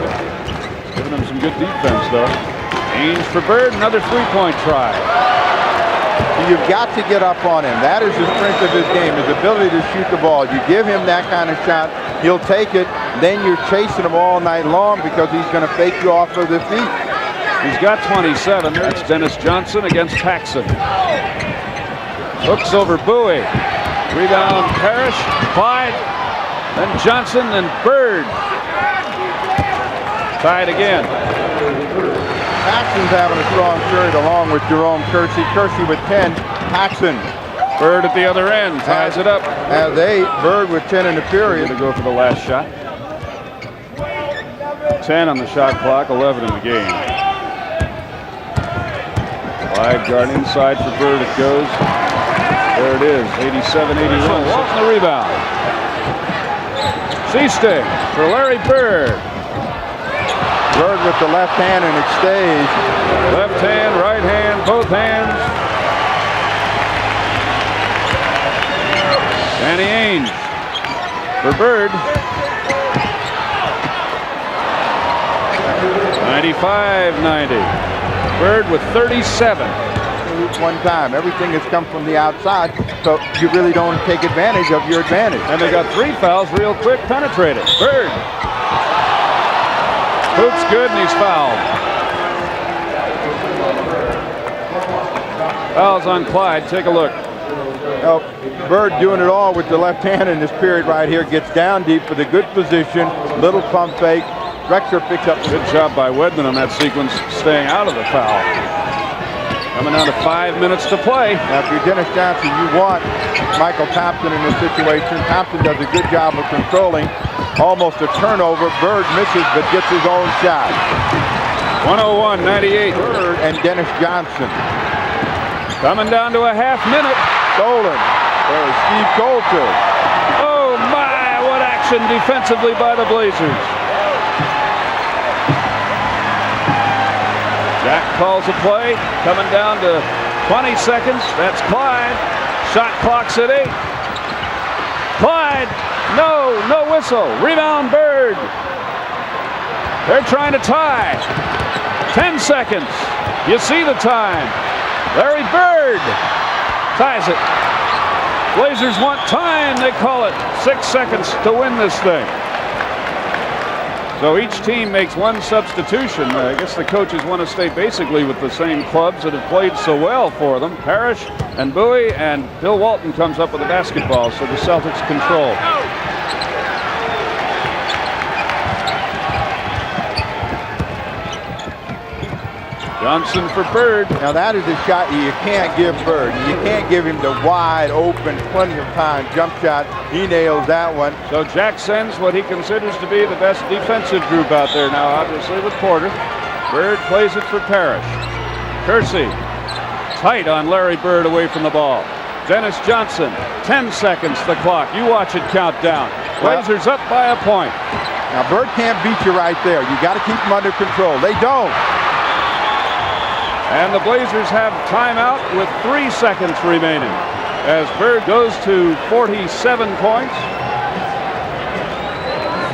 Giving them some good defense, though. Ainge for Bird. Another three-point try. You've got to get up on him. That is the strength of his game, his ability to shoot the ball. You give him that kind of shot, he'll take it. Then you're chasing him all night long because he's going to fake you off of the feet. He's got 27. There's Dennis Johnson against Paxson. Hooks over Bowie. Rebound Parrish, Clyde, then Johnson and Bird. Tied again. Paxson's having a strong period along with Jerome Kersey. Kersey with 10, Paxson. Bird at the other end, ties it up. As 8, Bird with 10 in the period. To go for the last shot. 10 on the shot clock, 11 in the game. Wide guard inside for Bird, it goes. There it is, 87-81. Walton the rebound. C-Sting for Larry Bird. Bird with the left hand and it stays. Left hand, right hand, both hands. Danny Ainge for Bird. 95-90. Bird with 37. One time. Everything has come from the outside, so you really don't take advantage of your advantage. And they got 3 fouls real quick, penetrated. Bird. Hoop's good and he's fouled. Fouls on Clyde. Take a look. Well, Bird doing it all with the left hand in this period right here. Gets down deep for the good position. Little pump fake. Drexler picks up. Good job by Wedman on that sequence, staying out of the foul. Coming down to 5 minutes to play. Now, if you're Dennis Johnson, you want Michael Thompson in this situation. Thompson does a good job of controlling. Almost a turnover. Bird misses, but gets his own shot. 101-98. Bird and Dennis Johnson. Coming down to a half minute. Stolen. There's Steve Coulter. Oh, my, what action defensively by the Blazers. Jack calls a play, coming down to 20 seconds. That's Clyde. Shot clock's at 8. Clyde, no whistle. Rebound Bird. They're trying to tie. 10 seconds. You see the time. Larry Bird ties it. Blazers want time, they call it. 6 seconds to win this thing. So each team makes one substitution. I guess the coaches want to stay basically with the same clubs that have played so well for them. Parrish and Bowie, and Bill Walton comes up with the basketball, so the Celtics control. Johnson for Bird. Now that is a shot you can't give Bird. You can't give him the wide open, plenty of time jump shot. He nails that one. So Jack sends what he considers to be the best defensive group out there now, obviously with Porter. Bird plays it for Parrish. Kersey tight on Larry Bird away from the ball. Dennis Johnson, 10 seconds the clock. You watch it count down. Blazers up by a point. Now Bird can't beat you right there. You got to keep him under control. They don't. And the Blazers have timeout with 3 seconds remaining as Bird goes to 47 points.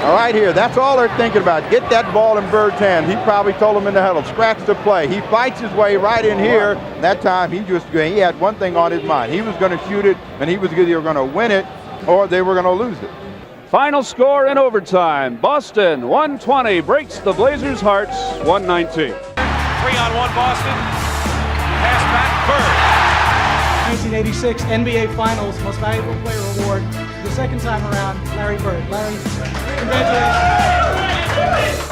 All right, here, that's all they're thinking about. Get that ball in Bird's hand. He probably told him in the huddle, scratch the play. He fights his way right in here. That time, he had one thing on his mind. He was going to shoot it, and he was either going to win it or they were going to lose it. Final score in overtime. Boston, 120, breaks the Blazers' hearts, 119. 3-on-1 Boston. Pass back, Bird. 1986 NBA Finals Most Valuable Player Award. The second time around, Larry Bird. Larry, congratulations.